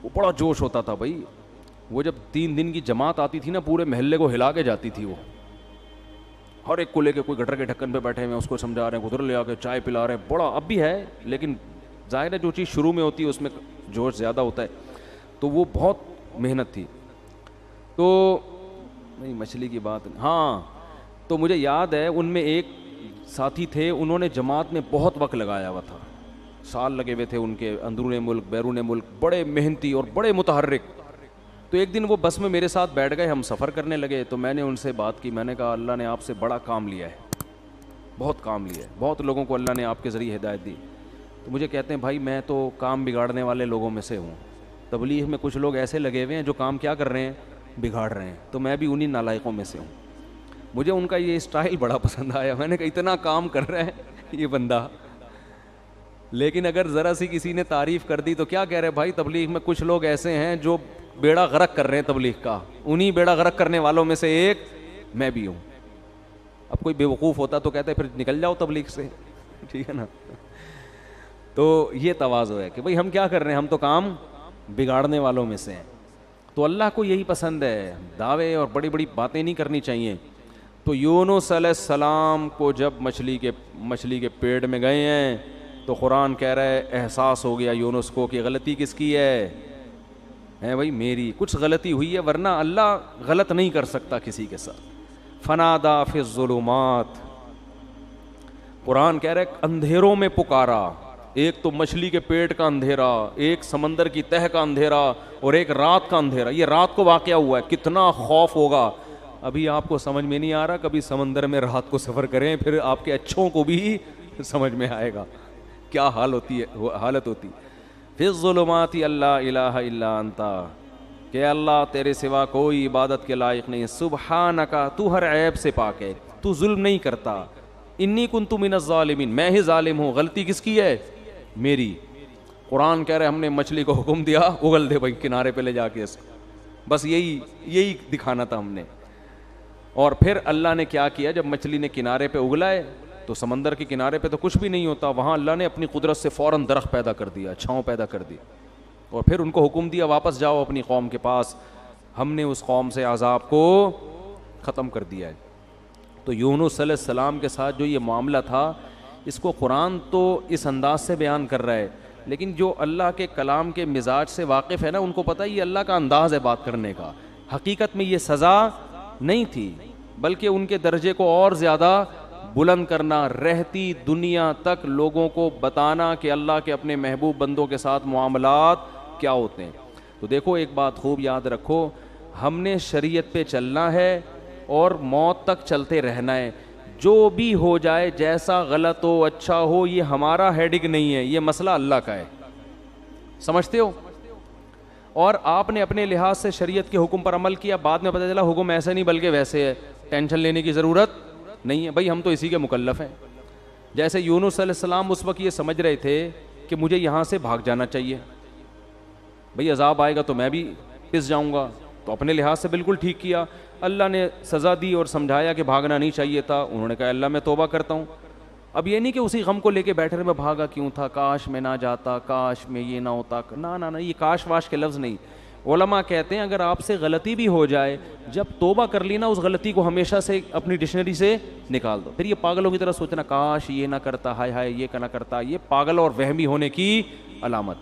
وہ بڑا جوش ہوتا تھا بھائی. وہ جب 3 دن کی جماعت آتی تھی نا، پورے محلے کو ہلا کے جاتی تھی. وہ ہر ایک کو لے کے، کوئی گٹر کے ڈھکن پہ بیٹھے ہوئے اس کو سمجھا رہے ہیں، ادھر لے آ کے چائے پلا رہے ہیں. بڑا اب بھی ہے لیکن ظاہر ہے جو چیز شروع میں ہوتی ہے اس میں جوش زیادہ ہوتا ہے. تو وہ بہت محنت تھی. تو نہیں مچھلی کی بات، ہاں تو مجھے یاد ہے ان میں ایک ساتھی تھے، انہوں نے جماعت میں بہت وقت لگایا ہوا تھا. سال لگے ہوئے تھے ان کے، اندرون ملک بیرون ملک، بڑے محنتی اور بڑے متحرک. تو ایک دن وہ بس میں میرے ساتھ بیٹھ گئے، ہم سفر کرنے لگے. تو میں نے ان سے بات کی، میں نے کہا اللہ نے آپ سے بڑا کام لیا ہے، بہت کام لیا ہے، بہت لوگوں کو اللہ نے آپ کے ذریعے ہدایت دی. تو مجھے کہتے ہیں بھائی میں تو کام بگاڑنے والے لوگوں میں سے ہوں. تبلیغ میں کچھ لوگ ایسے لگے ہوئے ہیں جو کام کیا کر رہے ہیں؟ بگاڑ رہے ہیں. تو میں بھی انہی نالائقوں میں سے ہوں. مجھے ان کا یہ اسٹائل بڑا پسند آیا. میں نے کہا اتنا کام کر رہے ہیں یہ بندہ، لیکن اگر ذرا سی کسی نے تعریف کر دی تو کیا کہہ رہے بھائی تبلیغ میں کچھ لوگ ایسے ہیں جو بیڑا غرق کر رہے ہیں تبلیغ کا. انہی بیڑا غرق کرنے والوں میں سے ایک میں بھی ہوں. اب کوئی بیوقوف ہوتا تو کہتے پھر نکل جاؤ تبلیغ سے، ٹھیک ہے نا. تو یہ تواضع ہے کہ بھئی ہم کیا کر رہے ہیں؟ ہم تو کام بگاڑنے والوں میں سے ہیں. تو اللہ کو یہی پسند ہے، دعوے اور بڑی بڑی باتیں نہیں کرنی چاہیے. تو یونس علیہ السلام کو جب مچھلی کے پیٹ میں گئے ہیں تو قرآن کہہ رہا ہے احساس ہو گیا یونس کو کہ غلطی کس کی ہے بھائی میری. کچھ غلطی ہوئی ہے، ورنہ اللہ غلط نہیں کر سکتا کسی کے ساتھ. فنادا فی الظلمات، قرآن کہہ رہا ہے اندھیروں میں پکارا. ایک تو مچھلی کے پیٹ کا اندھیرا، ایک سمندر کی تہہ کا اندھیرا، اور ایک رات کا اندھیرا. یہ رات کو واقعہ ہوا ہے، کتنا خوف ہوگا. ابھی آپ کو سمجھ میں نہیں آ رہا، کبھی سمندر میں رات کو سفر کریں پھر آپ کے اچھوں کو بھی سمجھ میں آئے گا کیا حالت ہوتی. فی الظلمات اللہ الہ الا انت، کہ اللہ تیرے سوا کوئی عبادت کے لائق نہیں. سبحانک، تو ہر عیب سے پاک ہے، تو ظلم نہیں کرتا. انی کنت من الظالمین، میں ہی ظالم ہوں. غلطی کس کی ہے؟ میری. قرآن کہہ رہے ہم نے مچھلی کو حکم دیا اگل دے بھائی کنارے پہ لے جا کے اس کو. بس یہی دکھانا تھا ہم نے. اور پھر اللہ نے کیا کیا؟ جب مچھلی نے کنارے پہ اگلائے تو سمندر کے کنارے پہ تو کچھ بھی نہیں ہوتا، وہاں اللہ نے اپنی قدرت سے فوراً درخت پیدا کر دیا، چھاؤں پیدا کر دی. اور پھر ان کو حکم دیا واپس جاؤ اپنی قوم کے پاس. ہم نے اس قوم سے عذاب کو ختم کر دیا ہے. تو یونس علیہ السلام کے ساتھ جو یہ معاملہ تھا، اس کو قرآن تو اس انداز سے بیان کر رہا ہے، لیکن جو اللہ کے کلام کے مزاج سے واقف ہے نا، ان کو پتہ ہے یہ اللہ کا انداز ہے بات کرنے کا. حقیقت میں یہ سزا نہیں تھی، بلکہ ان کے درجے کو اور زیادہ بلند کرنا، رہتی دنیا تک لوگوں کو بتانا کہ اللہ کے اپنے محبوب بندوں کے ساتھ معاملات کیا ہوتے ہیں. تو دیکھو ایک بات خوب یاد رکھو، ہم نے شریعت پہ چلنا ہے اور موت تک چلتے رہنا ہے. جو بھی ہو جائے، جیسا غلط ہو اچھا ہو، یہ ہمارا ہیڈک نہیں ہے، یہ مسئلہ اللہ کا ہے. سمجھتے ہو؟ اور آپ نے اپنے لحاظ سے شریعت کے حکم پر عمل کیا, بعد میں پتہ چلا حکم ایسے نہیں بلکہ ویسے ہے, ٹینشن لینے کی ضرورت نہیں ہے. بھائی ہم تو اسی کے مکلف ہیں. جیسے یونس علیہ السلام اس وقت یہ سمجھ رہے تھے کہ مجھے یہاں سے بھاگ جانا چاہیے, بھئی عذاب آئے گا تو میں بھی پس جاؤں گا, تو اپنے لحاظ سے بالکل ٹھیک کیا. اللہ نے سزا دی اور سمجھایا کہ بھاگنا نہیں چاہیے تھا. انہوں نے کہا اللہ میں توبہ کرتا ہوں. اب یہ نہیں کہ اسی غم کو لے کے بیٹھے رہے میں بھاگا کیوں تھا, کاش میں نہ جاتا, کاش میں یہ نہ ہوتا. نہ, یہ کاش واش کے لفظ نہیں. علماء کہتے ہیں اگر آپ سے غلطی بھی ہو جائے, جب توبہ کر لی نا اس غلطی کو ہمیشہ سے اپنی ڈکشنری سے نکال دو. پھر یہ پاگلوں کی طرح سوچنا کاش یہ نہ کرتا, ہائے ہائے یہ نہ کرتا, یہ پاگل اور وہمی ہونے کی علامت.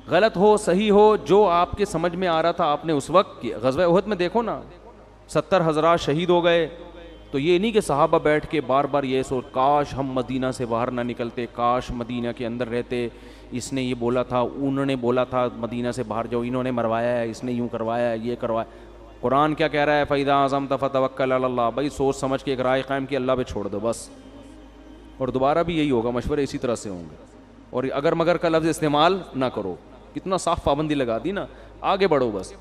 غلط ہو صحیح ہو, جو آپ کے سمجھ میں آ رہا تھا آپ نے اس وقت کیا. غزوہ احد میں دیکھو نا 70 حضرات شہید ہو گئے, تو یہ نہیں کہ صحابہ بیٹھ کے بار بار یہ سوچ کاش ہم مدینہ سے باہر نہ نکلتے, کاش مدینہ کے اندر رہتے, اس نے یہ بولا تھا, انہوں نے بولا تھا مدینہ سے باہر جاؤ, انہوں نے مروایا ہے, اس نے یوں کروایا ہے, یہ کروایا. قرآن کیا کہہ رہا ہے, فَإِذَا عَزَمْتَ فَتَوَكَّلْ عَلَى اللَّهِ. بھائی سوچ سمجھ کے ایک رائے قائم کی, اللہ پہ چھوڑ دو بس. اور دوبارہ بھی یہی ہوگا, مشورے اسی طرح سے ہوں گے. اور اگر مگر کا لفظ استعمال نہ کرو. کتنا صاف پابندی لگا دی نا, آگے بڑھو بس.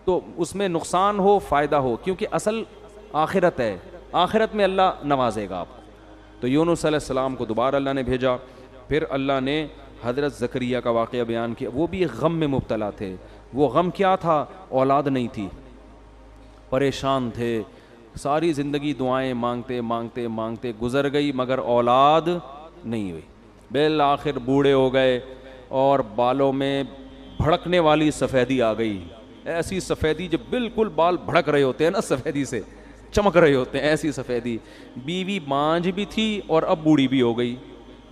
تو اس میں نقصان ہو فائدہ ہو, کیونکہ اصل آخرت ہے, آخرت میں اللہ نوازے گا آپ کو. تو یونس علیہ السلام کو دوبارہ اللہ نے بھیجا. پھر اللہ نے حضرت زکریا کا واقعہ بیان کیا. وہ بھی ایک غم میں مبتلا تھے. وہ غم کیا تھا؟ اولاد نہیں تھی, پریشان تھے, ساری زندگی دعائیں مانگتے مانگتے مانگتے گزر گئی مگر اولاد نہیں ہوئی. بالآخر بوڑھے ہو گئے اور بالوں میں بھڑکنے والی سفیدی آ گئی. ایسی سفیدی جو بالکل بال بھڑک رہے ہوتے ہیں نا, سفیدی سے چمک رہے ہوتے ہیں, ایسی سفیدی. بیوی بانجھ بھی تھی اور اب بوڑھی بھی ہو گئی.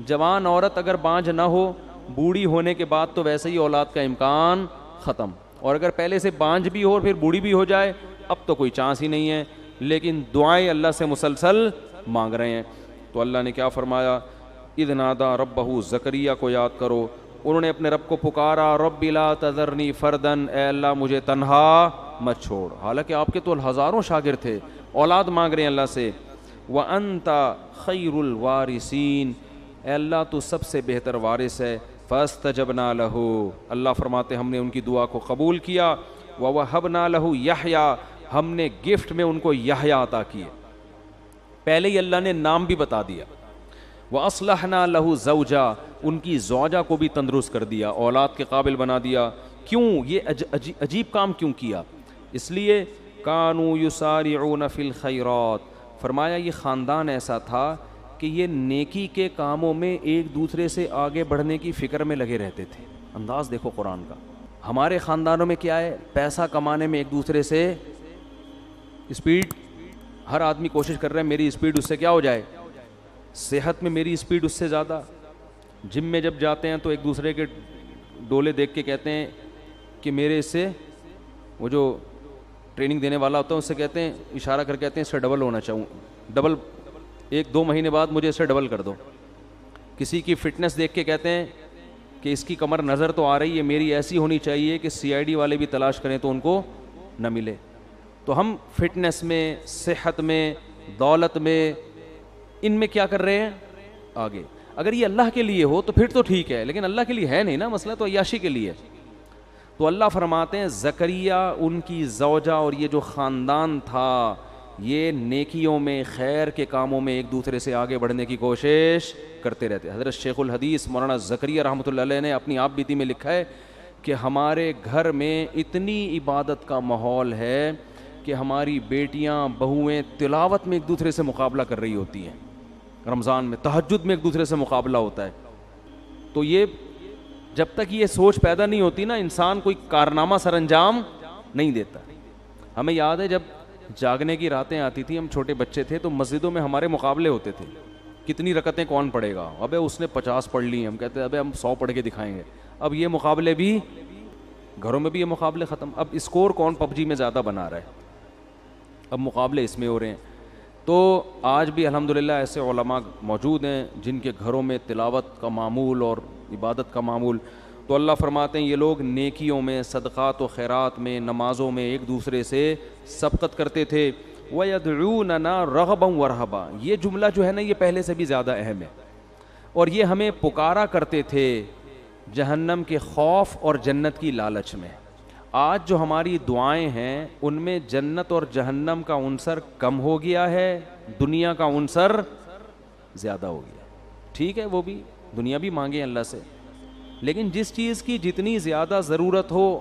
جوان عورت اگر بانجھ نہ ہو, بوڑھی ہونے کے بعد تو ویسے ہی اولاد کا امکان ختم. اور اگر پہلے سے بانجھ بھی ہو اور پھر بوڑھی بھی ہو جائے, اب تو کوئی چانس ہی نہیں ہے. لیکن دعائیں اللہ سے مسلسل مانگ رہے ہیں. تو اللہ نے کیا فرمایا, اذ نادا ربہ, زکریا کو یاد کرو, انہوں نے اپنے رب کو پکارا, رب لا تذرنی فردن, اے اللہ مجھے تنہا مت چھوڑ. حالانکہ آپ کے تو ہزاروں شاگرد تھے, اولاد مانگ رہے ہیں اللہ سے. وَأَنْتَ خَيْرُ الْوَارِثِينَ, اے اللہ تو سب سے بہتر وارث ہے. فَاسْتَجَبْنَا لَهُ, اللہ فرماتے ہم نے ان کی دعا کو قبول کیا. وَوَهَبْنَا لَهُ يَحْيَىٰ, ہم نے گفٹ میں ان کو یحییٰ عطا کیے. پہلے ہی اللہ نے نام بھی بتا دیا. وَأَصْلَحْنَا لَهُ زَوْجًا, ان کی زوجہ کو بھی تندرست کر دیا, اولاد کے قابل بنا دیا. کیوں یہ عجیب کام کیوں کیا؟ اس لیے كَانُوا يُسَارِعُونَ فِي الْخَيْرَاتِ, فرمایا یہ خاندان ایسا تھا کہ یہ نیکی کے کاموں میں ایک دوسرے سے آگے بڑھنے کی فکر میں لگے رہتے تھے. انداز دیکھو قرآن کا. ہمارے خاندانوں میں کیا ہے, پیسہ کمانے میں ایک دوسرے سے اسپیڈ, ہر آدمی کوشش کر رہا ہے میری اسپیڈ اس سے کیا ہو جائے, صحت میں میری اسپیڈ اس سے زیادہ. جم میں جب جاتے ہیں تو ایک دوسرے کے ڈولے دیکھ کے کہتے ہیں کہ میرے اس سے, وہ جو ٹریننگ دینے والا ہوتا ہے اس سے کہتے ہیں, اشارہ کر کہتے ہیں اس سے ڈبل ہونا چاہوں, ڈبل, 1-2 مہینے بعد مجھے اس سے ڈبل کر دو. کسی کی فٹنس دیکھ کے کہتے ہیں کہ اس کی کمر نظر تو آ رہی ہے, میری ایسی ہونی چاہیے کہ CID والے بھی تلاش کریں تو ان کو نہ ملے. تو ہم فٹنس میں, صحت میں, دولت میں, ان میں کیا کر رہے ہیں آگے. اگر یہ اللہ کے لیے ہو تو پھر تو ٹھیک ہے, لیکن اللہ کے لیے ہے نہیں نا, مسئلہ تو عیاشی کے لیے. تو اللہ فرماتے ہیں زکریا, ان کی زوجہ اور یہ جو خاندان تھا, یہ نیکیوں میں, خیر کے کاموں میں ایک دوسرے سے آگے بڑھنے کی کوشش کرتے رہتے. حضرت شیخ الحدیث مولانا زکریا رحمۃ اللہ علیہ نے اپنی آپ بیتی میں لکھا ہے کہ ہمارے گھر میں اتنی عبادت کا ماحول ہے کہ ہماری بیٹیاں بہویں تلاوت میں ایک دوسرے سے مقابلہ کر رہی ہوتی ہیں. رمضان میں تہجد میں ایک دوسرے سے مقابلہ ہوتا ہے. تو یہ جب تک یہ سوچ پیدا نہیں ہوتی نا, انسان کوئی کارنامہ سر انجام نہیں دیتا. ہمیں یاد ہے جب جاگنے کی راتیں آتی تھیں, ہم چھوٹے بچے تھے, تو مسجدوں میں ہمارے مقابلے ہوتے تھے, کتنی رکعتیں کون پڑھے گا. ابے اس نے 50 پڑھ لی, ہم کہتے ہیں ابے ہم 100 پڑھ کے دکھائیں گے. اب یہ مقابلے بھی, گھروں میں بھی یہ مقابلے ختم. اب اسکور کون PUBG میں زیادہ بنا رہا ہے, اب مقابلے اس میں ہو رہے ہیں. تو آج بھی الحمدللہ ایسے علماء موجود ہیں جن کے گھروں میں تلاوت کا معمول اور عبادت کا معمول. تو اللہ فرماتے ہیں یہ لوگ نیکیوں میں, صدقات و خیرات میں, نمازوں میں ایک دوسرے سے سبقت کرتے تھے. وَيَدْعُونَنَا رَغَبًا وَرَهَبًا, یہ جملہ جو ہے نا یہ پہلے سے بھی زیادہ اہم ہے. اور یہ ہمیں پکارا کرتے تھے جہنم کے خوف اور جنت کی لالچ میں. آج جو ہماری دعائیں ہیں ان میں جنت اور جہنم کا عنصر کم ہو گیا ہے, دنیا کا عنصر زیادہ ہو گیا. ٹھیک ہے, وہ بھی دنیا بھی مانگے اللہ سے, لیکن جس چیز کی جتنی زیادہ ضرورت ہو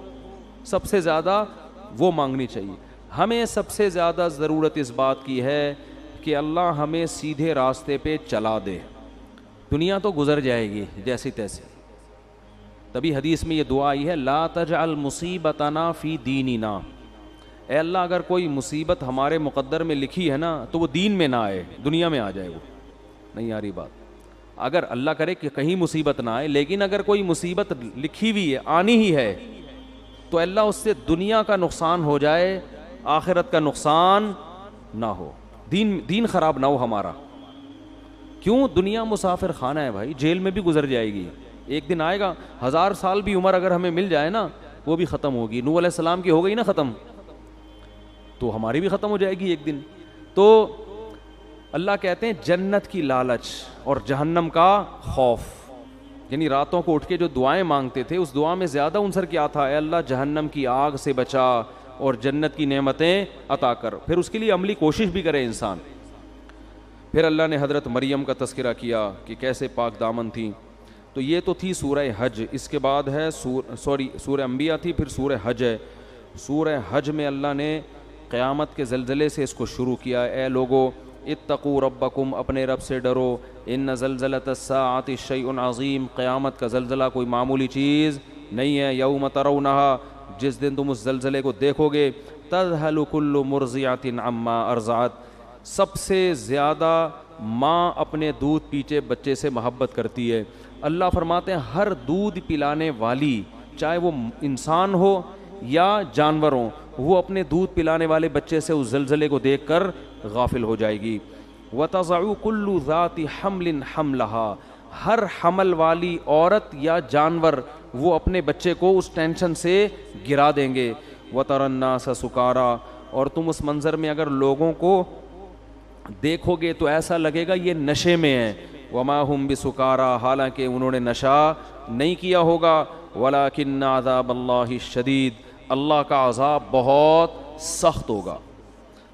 سب سے زیادہ وہ مانگنی چاہیے. ہمیں سب سے زیادہ ضرورت اس بات کی ہے کہ اللہ ہمیں سیدھے راستے پہ چلا دے. دنیا تو گزر جائے گی جیسی تیسی. تبھی حدیث میں یہ دعا آئی ہے, لا تجعل مصیبتنا فی دیننا. اے اللہ اگر کوئی مصیبت ہمارے مقدر میں لکھی ہے نا تو وہ دین میں نہ آئے, دنیا میں آ جائے. وہ نہیں آ رہی بات. اگر اللہ کرے کہ کہیں مصیبت نہ آئے, لیکن اگر کوئی مصیبت لکھی ہوئی ہے, آنی ہی ہے, تو اللہ اس سے دنیا کا نقصان ہو جائے, آخرت کا نقصان نہ ہو, دین خراب نہ ہو ہمارا. کیوں؟ دنیا مسافر خانہ ہے بھائی, جیل میں بھی گزر جائے گی, ایک دن آئے گا. 1000 سال بھی عمر اگر ہمیں مل جائے نا وہ بھی ختم ہوگی. نوح علیہ السلام کی ہو گئی نا ختم, تو ہماری بھی ختم ہو جائے گی ایک دن. تو اللہ کہتے ہیں جنت کی لالچ اور جہنم کا خوف. یعنی راتوں کو اٹھ کے جو دعائیں مانگتے تھے اس دعا میں زیادہ عنصر کیا تھا؟ اے اللہ جہنم کی آگ سے بچا اور جنت کی نعمتیں عطا کر. پھر اس کے لیے عملی کوشش بھی کرے انسان. پھر اللہ نے حضرت مریم کا تذکرہ کیا کہ کیسے پاک دامن تھیں. تو یہ تو تھی سورہ حج. اس کے بعد ہے سورہ انبیاء تھی, پھر سورہ حج ہے. سورہ حج میں اللہ نے قیامت کے زلزلے سے اس کو شروع کیا. اے لوگو اتقوا ربکم, اپنے رب سے ڈرو. ان زلزلۃ الساعۃ شیء عظیم, قیامت کا زلزلہ کوئی معمولی چیز نہیں ہے. یوم ترونھا, جس دن تم اس زلزلے کو دیکھو گے. تذہل کل مرضعۃ عما ارضعت, سب سے زیادہ ماں اپنے دودھ پیچھے بچے سے محبت کرتی ہے. اللہ فرماتے ہیں ہر دودھ پلانے والی, چاہے وہ انسان ہو یا جانور ہوں, وہ اپنے دودھ پلانے والے بچے سے اس زلزلے کو دیکھ کر غافل ہو جائے گی. وَتَضَعُ كُلُّ ذَاتِ حَمْلٍ حَمْلَهَا, ہر حمل والی عورت یا جانور وہ اپنے بچے کو اس ٹینشن سے گرا دیں گے. وَتَرَى النَّاسَ سُكَارَى, اور تم اس منظر میں اگر لوگوں کو دیکھو گے تو ایسا لگے گا یہ نشے میں ہیں. وَمَا هُمْ بِسُكَارَى, حالانکہ انہوں نے نشہ نہیں کیا ہوگا. وَلَكِنَّ عَذَابَ اللَّهِ الشَّدِيدُ, اللہ کا عذاب بہت سخت ہوگا.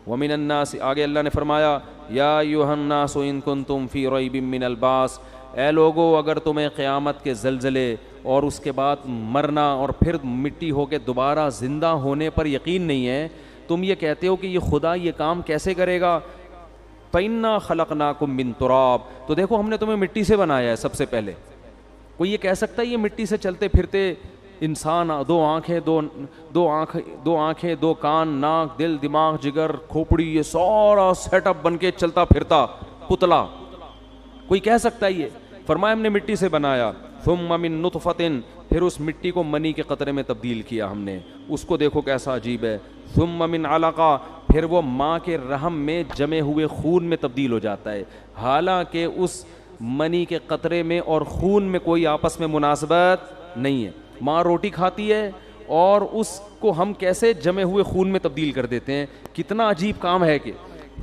وَمِنَ النَّاسِ, آگے اللہ نے فرمایا یا ایھا الناس ان کنتم فی ریب من البعث, اے لوگو اگر تمہیں قیامت کے زلزلے اور اس کے بعد مرنا اور پھر مٹی ہو کے دوبارہ زندہ ہونے پر یقین نہیں ہے, تم یہ کہتے ہو کہ یہ خدا یہ کام کیسے کرے گا. فَإِنَّا خَلَقْنَاكُم مِّن تُرَابٍ, تو دیکھو ہم نے تمہیں مٹی سے بنایا ہے سب سے پہلے. کوئی یہ کہہ سکتا ہے یہ مٹی سے چلتے پھرتے انسان, دو آنکھیں دو کان, ناک, دل, دماغ, جگر, کھوپڑی, یہ سارا سیٹ اپ بن کے چلتا پھرتا پتلا, کوئی کہہ سکتا ہے یہ؟ فرمایا ہم نے مٹی سے بنایا. ثم من نطفۃ, پھر اس مٹی کو منی کے قطرے میں تبدیل کیا ہم نے, اس کو دیکھو کیسا عجیب ہے. ثم من علقہ, پھر وہ ماں کے رحم میں جمے ہوئے خون میں تبدیل ہو جاتا ہے, حالانکہ اس منی کے قطرے میں اور خون میں کوئی آپس میں مناسبت نہیں ہے. ماں روٹی کھاتی ہے اور اس کو ہم کیسے جمے ہوئے خون میں تبدیل کر دیتے ہیں, کتنا عجیب کام ہے کہ.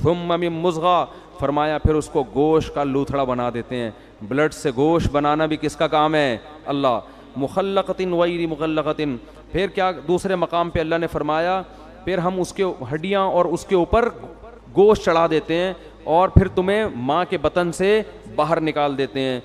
ثم من مضغہ, فرمایا پھر اس کو گوشت کا لوتھڑا بنا دیتے ہیں. بلڈ سے گوشت بنانا بھی کس کا کام ہے؟ اللہ. مخلقۃ غیر مخلقۃ, پھر کیا دوسرے مقام پہ اللہ نے فرمایا پھر ہم اس کے ہڈیاں اور اس کے اوپر گوشت چڑھا دیتے ہیں اور پھر تمہیں ماں کے بطن سے باہر نکال دیتے ہیں.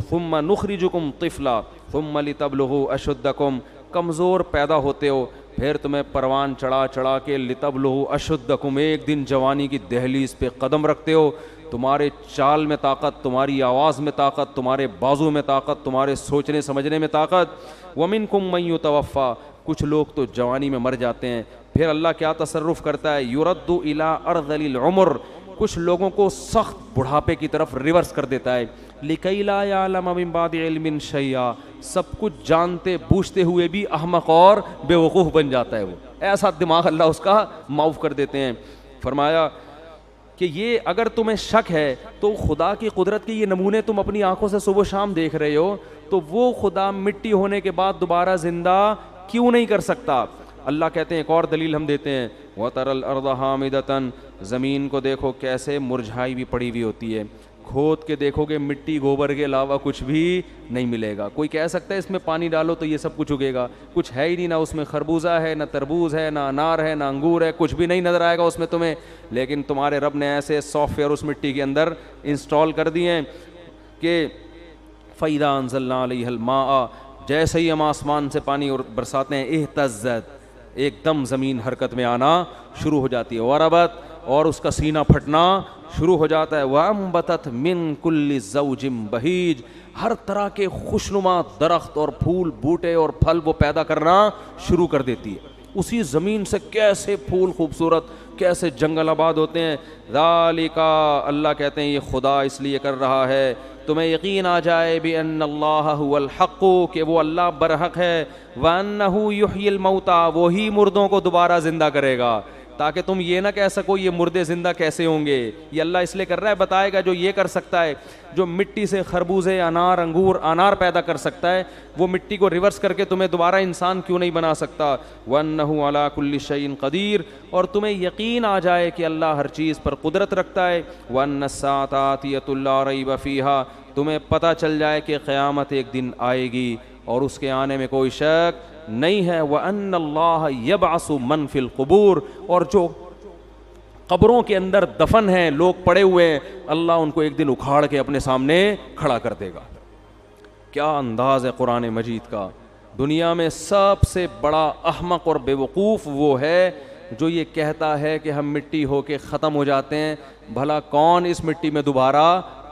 ثم نخرجکم طفلا ثم لتبلغوا اشدکم, کمزور پیدا ہوتے ہو پھر تمہیں پروان چڑھا کے لتبلغوا اشدکم, ایک دن جوانی کی دہلیز پہ قدم رکھتے ہو. تمہارے چال میں طاقت, تمہاری آواز میں طاقت, تمہارے بازو میں طاقت, تمہارے سوچنے سمجھنے میں طاقت. ومنکم من یتوفی, کچھ لوگ تو جوانی میں مر جاتے ہیں. پھر اللہ کیا تصرف کرتا ہے؟ یرد الی ارذل العمر, کچھ لوگوں کو سخت بڑھاپے کی طرف ریورس کر دیتا ہے. لکی لا یعلم من بعد علم شیئا, سب کچھ جانتے بوجھتے ہوئے بھی احمق اور بے وقوف بن جاتا ہے. وہ ایسا دماغ اللہ اس کا معاف کر دیتے ہیں. فرمایا کہ یہ اگر تمہیں شک ہے تو خدا کی قدرت کے یہ نمونے تم اپنی آنکھوں سے صبح و شام دیکھ رہے ہو, تو وہ خدا مٹی ہونے کے بعد دوبارہ زندہ کیوں نہیں کر سکتا؟ اللہ کہتے ہیں ایک اور دلیل ہم دیتے ہیں, وَتَرَى الْأَرْضَ حَامِدَةً, زمین کو دیکھو کیسے مرجھائی بھی پڑی ہوئی ہوتی ہے, کھود کے دیکھو گے مٹی گوبر کے علاوہ کچھ بھی نہیں ملے گا. کوئی کہہ سکتا ہے اس میں پانی ڈالو تو یہ سب کچھ اگے گا؟ کچھ ہے ہی نہیں, نہ اس میں خربوزہ ہے, نہ تربوز ہے, نہ انار ہے, نہ انگور ہے, کچھ بھی نہیں نظر آئے گا اس میں تمہیں. لیکن تمہارے رب نے ایسے سافٹ ویئر اس مٹی کے اندر انسٹال کر دیے ہیں کہ فَإِذَا أَنزَلْنَا عَلَيْهَا الْمَاءَ, جیسے ہی ہم آسمان سے پانی اور برساتے ہیں, اہتزت, ایک دم زمین حرکت میں آنا شروع ہو جاتی ہے, وربت, اور اس کا سینہ پھٹنا شروع ہو جاتا ہے, وَأَنبَتَتْ مِن كُلِّ زَوْجٍ بَهِيجٍ, ہر طرح کے خوشنما درخت اور پھول بوٹے اور پھل وہ پیدا کرنا شروع کر دیتی ہے. اسی زمین سے کیسے پھول خوبصورت, کیسے جنگل آباد ہوتے ہیں. ذالک, اللہ کہتے ہیں یہ خدا اس لیے کر رہا ہے تمہیں یقین آ جائے بِأَنَّ اللَّهَ هُوَ الْحَقُّ, کہ وہ اللہ برحق ہے, وَأَنَّهُ يُحْيِي الْمَوْتَى, وہی مردوں کو دوبارہ زندہ کرے گا, تاکہ تم یہ نہ کہہ سکو یہ مردے زندہ کیسے ہوں گے. یہ اللہ اس لیے کر رہا ہے, بتائے گا جو یہ کر سکتا ہے, جو مٹی سے خربوزے, انار, انگور, انار پیدا کر سکتا ہے, وہ مٹی کو ریورس کر کے تمہیں دوبارہ انسان کیوں نہیں بنا سکتا. وَأَنَّهُ عَلَى كُلِّ شَيْءٍ قَدِيرٌ, اور تمہیں یقین آ جائے کہ اللہ ہر چیز پر قدرت رکھتا ہے. وَأَنَّ السَّاعَةَ آتِيَةٌ لَا رَيْبَ فِيهَا, تمہیں پتہ چل جائے کہ قیامت ایک دن آئے گی اور اس کے آنے میں کوئی شک نہیں ہے. وَأَنَّ اللَّهَ يَبْعَثُ مَن فِي الْقُبُورِ, اور جو قبروں کے اندر دفن ہیں, لوگ پڑے ہوئے ہیں, اللہ ان کو ایک دن اکھاڑ کے اپنے سامنے کھڑا کر دے گا. کیا انداز ہے قرآن مجید کا. دنیا میں سب سے بڑا احمق اور بے وقوف وہ ہے جو یہ کہتا ہے کہ ہم مٹی ہو کے ختم ہو جاتے ہیں. بھلا کون اس مٹی میں دوبارہ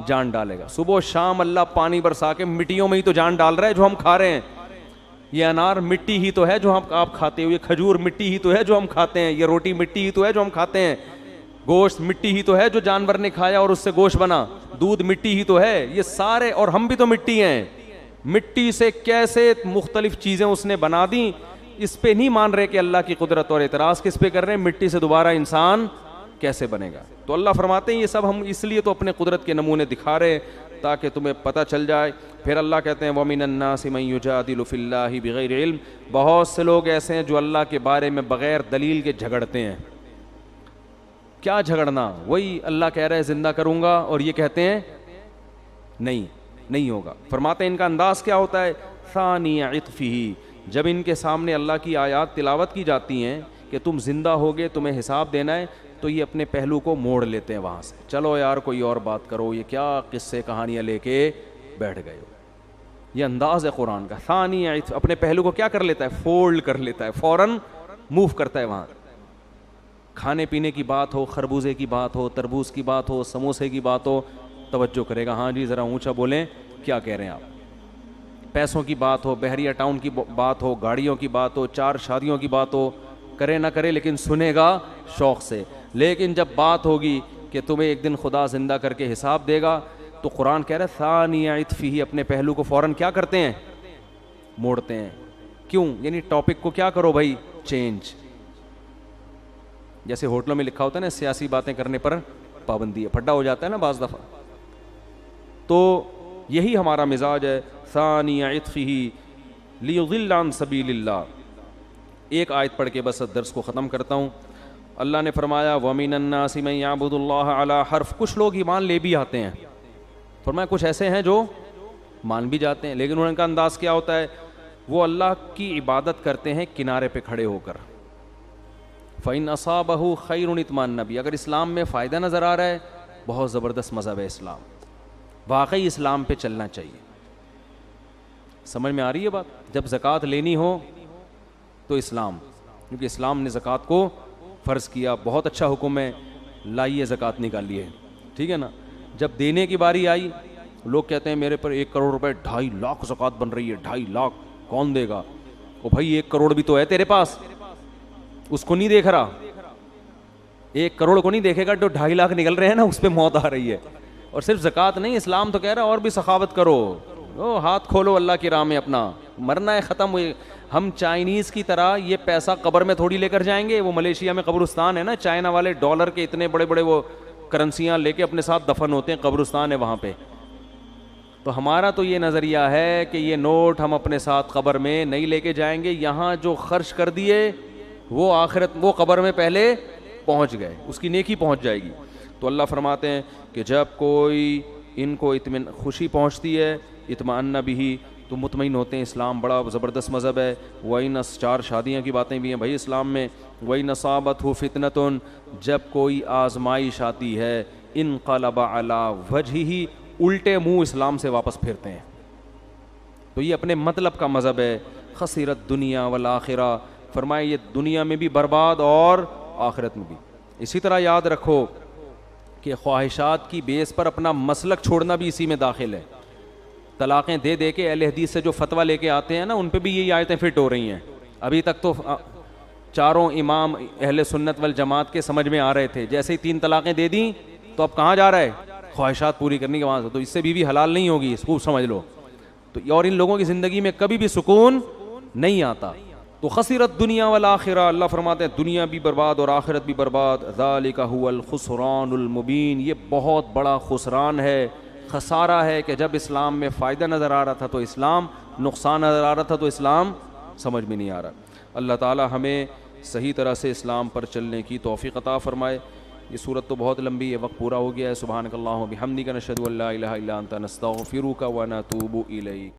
جان ڈالے گا؟ صبح و شام اللہ پانی برسا کے مٹیوں میں ہی تو جان ڈال رہا ہے جو ہم کھا رہے ہیں. یہ انار مٹی ہی تو ہے جو آپ کھاتے ہو, یہ کھجور مٹی ہی تو ہے جو ہم کھاتے ہیں, یہ روٹی مٹی ہی تو ہے جو ہم کھاتے ہیں, گوشت مٹی ہی تو ہے جو جانور نے کھایا اور اس سے گوشت بنا, دودھ مٹی ہی تو ہے, یہ سارے, اور ہم بھی تو مٹی ہیں. مٹی سے کیسے مختلف چیزیں اس نے بنا دیں, اس پہ نہیں مان رہے کہ اللہ کی قدرت, اور اعتراض کس پہ کر رہے ہیں, مٹی سے دوبارہ انسان کیسے بنے گا. تو اللہ فرماتے ہیں یہ سب ہم اس لیے تو اپنے قدرت کے نمونے دکھا رہے تاکہ تمہیں پتہ چل جائے. پھر اللہ کہتے ہیں وَمِنَ النَّاسِ مَن يُجَادِلُ فِي اللَّهِ بِغَيْرِ عِلْمٍ, بہت سے لوگ ایسے ہیں جو اللہ کے بارے میں بغیر دلیل کے جھگڑتے ہیں. کیا جھگڑنا, وہی اللہ کہہ رہے زندہ کروں گا اور یہ کہتے ہیں نہیں ہوگا. فرماتے ہیں ان کا انداز کیا ہوتا ہے, ثانی عطفہ, جب ان کے سامنے اللہ کی آیات تلاوت کی جاتی ہیں کہ تم زندہ ہوگے, تمہیں حساب دینا ہے, تو یہ اپنے پہلو کو موڑ لیتے ہیں وہاں سے. چلو یار کوئی اور بات کرو, یہ کیا قصے کہانیاں لے کے بیٹھ گئے ہو. یہ انداز ہے قرآن کا. ثانی عطف, اپنے پہلو کو کیا کر لیتا ہے, فولڈ کر لیتا ہے, فوراً موو کرتا ہے وہاں. کھانے پینے کی بات ہو, خربوزے کی بات ہو, تربوز کی بات ہو, سموسے کی بات ہو, توجہ کرے گا, ہاں جی ذرا اونچا بولیں کیا کہہ رہے ہیں آپ. پیسوں کی بات ہو, بحریہ ٹاؤن کی بات ہو, گاڑیوں کی بات ہو, 4 شادیوں کی بات ہو, کرے نہ کرے لیکن سنے گا شوق سے. لیکن جب بات ہوگی کہ تمہیں ایک دن خدا زندہ کر کے حساب دے گا, تو قرآن کہہ رہا ہے ثانی عطفہ, اپنے پہلو کو فوراً کیا کرتے ہیں, موڑتے ہیں. کیوں, یعنی ٹاپک کو کیا کرو بھائی, چینج. جیسے ہوٹلوں میں لکھا ہوتا ہے نا, سیاسی باتیں کرنے پر پابندی ہے, پھڈا ہو جاتا ہے نا بعض دفعہ. تو یہی ہمارا مزاج ہے. ثانی عطفہ لیضل عن سبیل اللہ. ایک آیت پڑھ کے بس درس کو ختم کرتا ہوں. اللہ نے فرمایا وَمِنَ النَّاسِ مَن يَعْبُدُ اللَّهَ عَلَى حَرْفٍ, کچھ لوگ ایمان لے بھی آتے ہیں. فرمایا کچھ ایسے ہیں جو مان بھی جاتے ہیں, لیکن ان کا انداز کیا ہوتا ہے, وہ اللہ کی عبادت کرتے ہیں کنارے پہ کھڑے ہو کر. فَإِنْ أَصَابَهُ خَيْرٌ اطْمَأَنَّ بِهِ, اگر اسلام میں فائدہ نظر آ رہا ہے, بہت زبردست مذہب ہے اسلام, واقعی اسلام پہ چلنا چاہیے. سمجھ میں آ رہی ہے بات. جب زکوٰۃ لینی ہو تو اسلام, کیونکہ اسلام نے زکوٰۃ کو فرض کیا, بہت اچھا حکم ہے, لائیے زکوٰۃ نکالیے, ٹھیک ہے نا. جب دینے کی باری آئی, لوگ کہتے ہیں میرے پر 1 کروڑ روپے 2.5 لاکھ زکوٰۃ بن رہی ہے, 2.5 لاکھ کون دے گا. او بھائی 1 کروڑ بھی تو ہے تیرے پاس, اس کو نہیں دیکھ رہا, 1 کروڑ کو نہیں دیکھے گا, جو 2.5 لاکھ نکل رہے ہیں نا اس پہ موت آ رہی ہے. اور صرف زکوٰۃ نہیں, اسلام تو کہہ رہا ہے اور بھی سخاوت کرو, ہاتھ کھولو اللہ کی راہ میں اپنا, مرنا ہے ختم ہوئے. ہم چائنیز کی طرح یہ پیسہ قبر میں تھوڑی لے کر جائیں گے. وہ ملیشیا میں قبرستان ہے نا, چائنا والے ڈالر کے اتنے بڑے بڑے وہ کرنسیاں لے کے اپنے ساتھ دفن ہوتے ہیں, قبرستان ہے وہاں پہ. تو ہمارا تو یہ نظریہ ہے کہ یہ نوٹ ہم اپنے ساتھ قبر میں نہیں لے کے جائیں گے. یہاں جو خرچ کر دیے وہ آخرت, وہ قبر میں پہلے پہنچ گئے, اس کی نیکی پہنچ جائے گی. تو اللہ فرماتے ہیں کہ جب کوئی ان کو خوشی پہنچتی ہے، اطمئن بھی، تو مطمئن ہوتے ہیں. اسلام بڑا زبردست مذہب ہے. وَإِنَّ 4 شادیاں کی باتیں بھی ہیں بھائی اسلام میں. وَإِنَّ صَابَتْهُ فِتْنَةٌ، جب کوئی آزمائش آتی ہے، انقلب علی وجہہ، الٹے منہ اسلام سے واپس پھرتے ہیں. تو یہ اپنے مطلب کا مذہب ہے. خسرت دنیا والآخرہ، فرمائے یہ دنیا میں بھی برباد اور آخرت میں بھی. اسی طرح یاد رکھو کہ خواہشات کی بیس پر اپنا مسلک چھوڑنا بھی اسی میں داخل ہے. طلاقیں دے دے کے اہل حدیث سے جو فتویٰ لے کے آتے ہیں نا، ان پہ بھی یہی آیتیں فٹ ہو رہی ہیں. ابھی تک تو چاروں امام اہل سنت والجماعت کے سمجھ میں آ رہے تھے، جیسے ہی 3 طلاقیں دے دیں تو اب کہاں جا رہا ہے؟ خواہشات پوری کرنے کے وہاں سے. تو اس سے بیوی حلال نہیں ہوگی، اس کو سمجھ لو. تو اور ان لوگوں کی زندگی میں کبھی بھی سکون نہیں آتا. تو خسرت دنیا والآخرہ، اللہ فرماتے ہیں دنیا بھی برباد اور آخرت بھی برباد. ذالک هو الخسران المبین، یہ بہت بڑا خسران ہے، خسارہ ہے کہ جب اسلام میں فائدہ نظر آ رہا تھا تو اسلام، نقصان نظر آ رہا تھا تو اسلام سمجھ میں نہیں آ رہا. اللہ تعالی ہمیں صحیح طرح سے اسلام پر چلنے کی توفیق عطا فرمائے. یہ صورت تو بہت لمبی ہے، وقت پورا ہو گیا ہے. سبحانک اللہم و بحمدک، نشہد ان لا الہ الا انت، نستغفرک و نتوب الیک.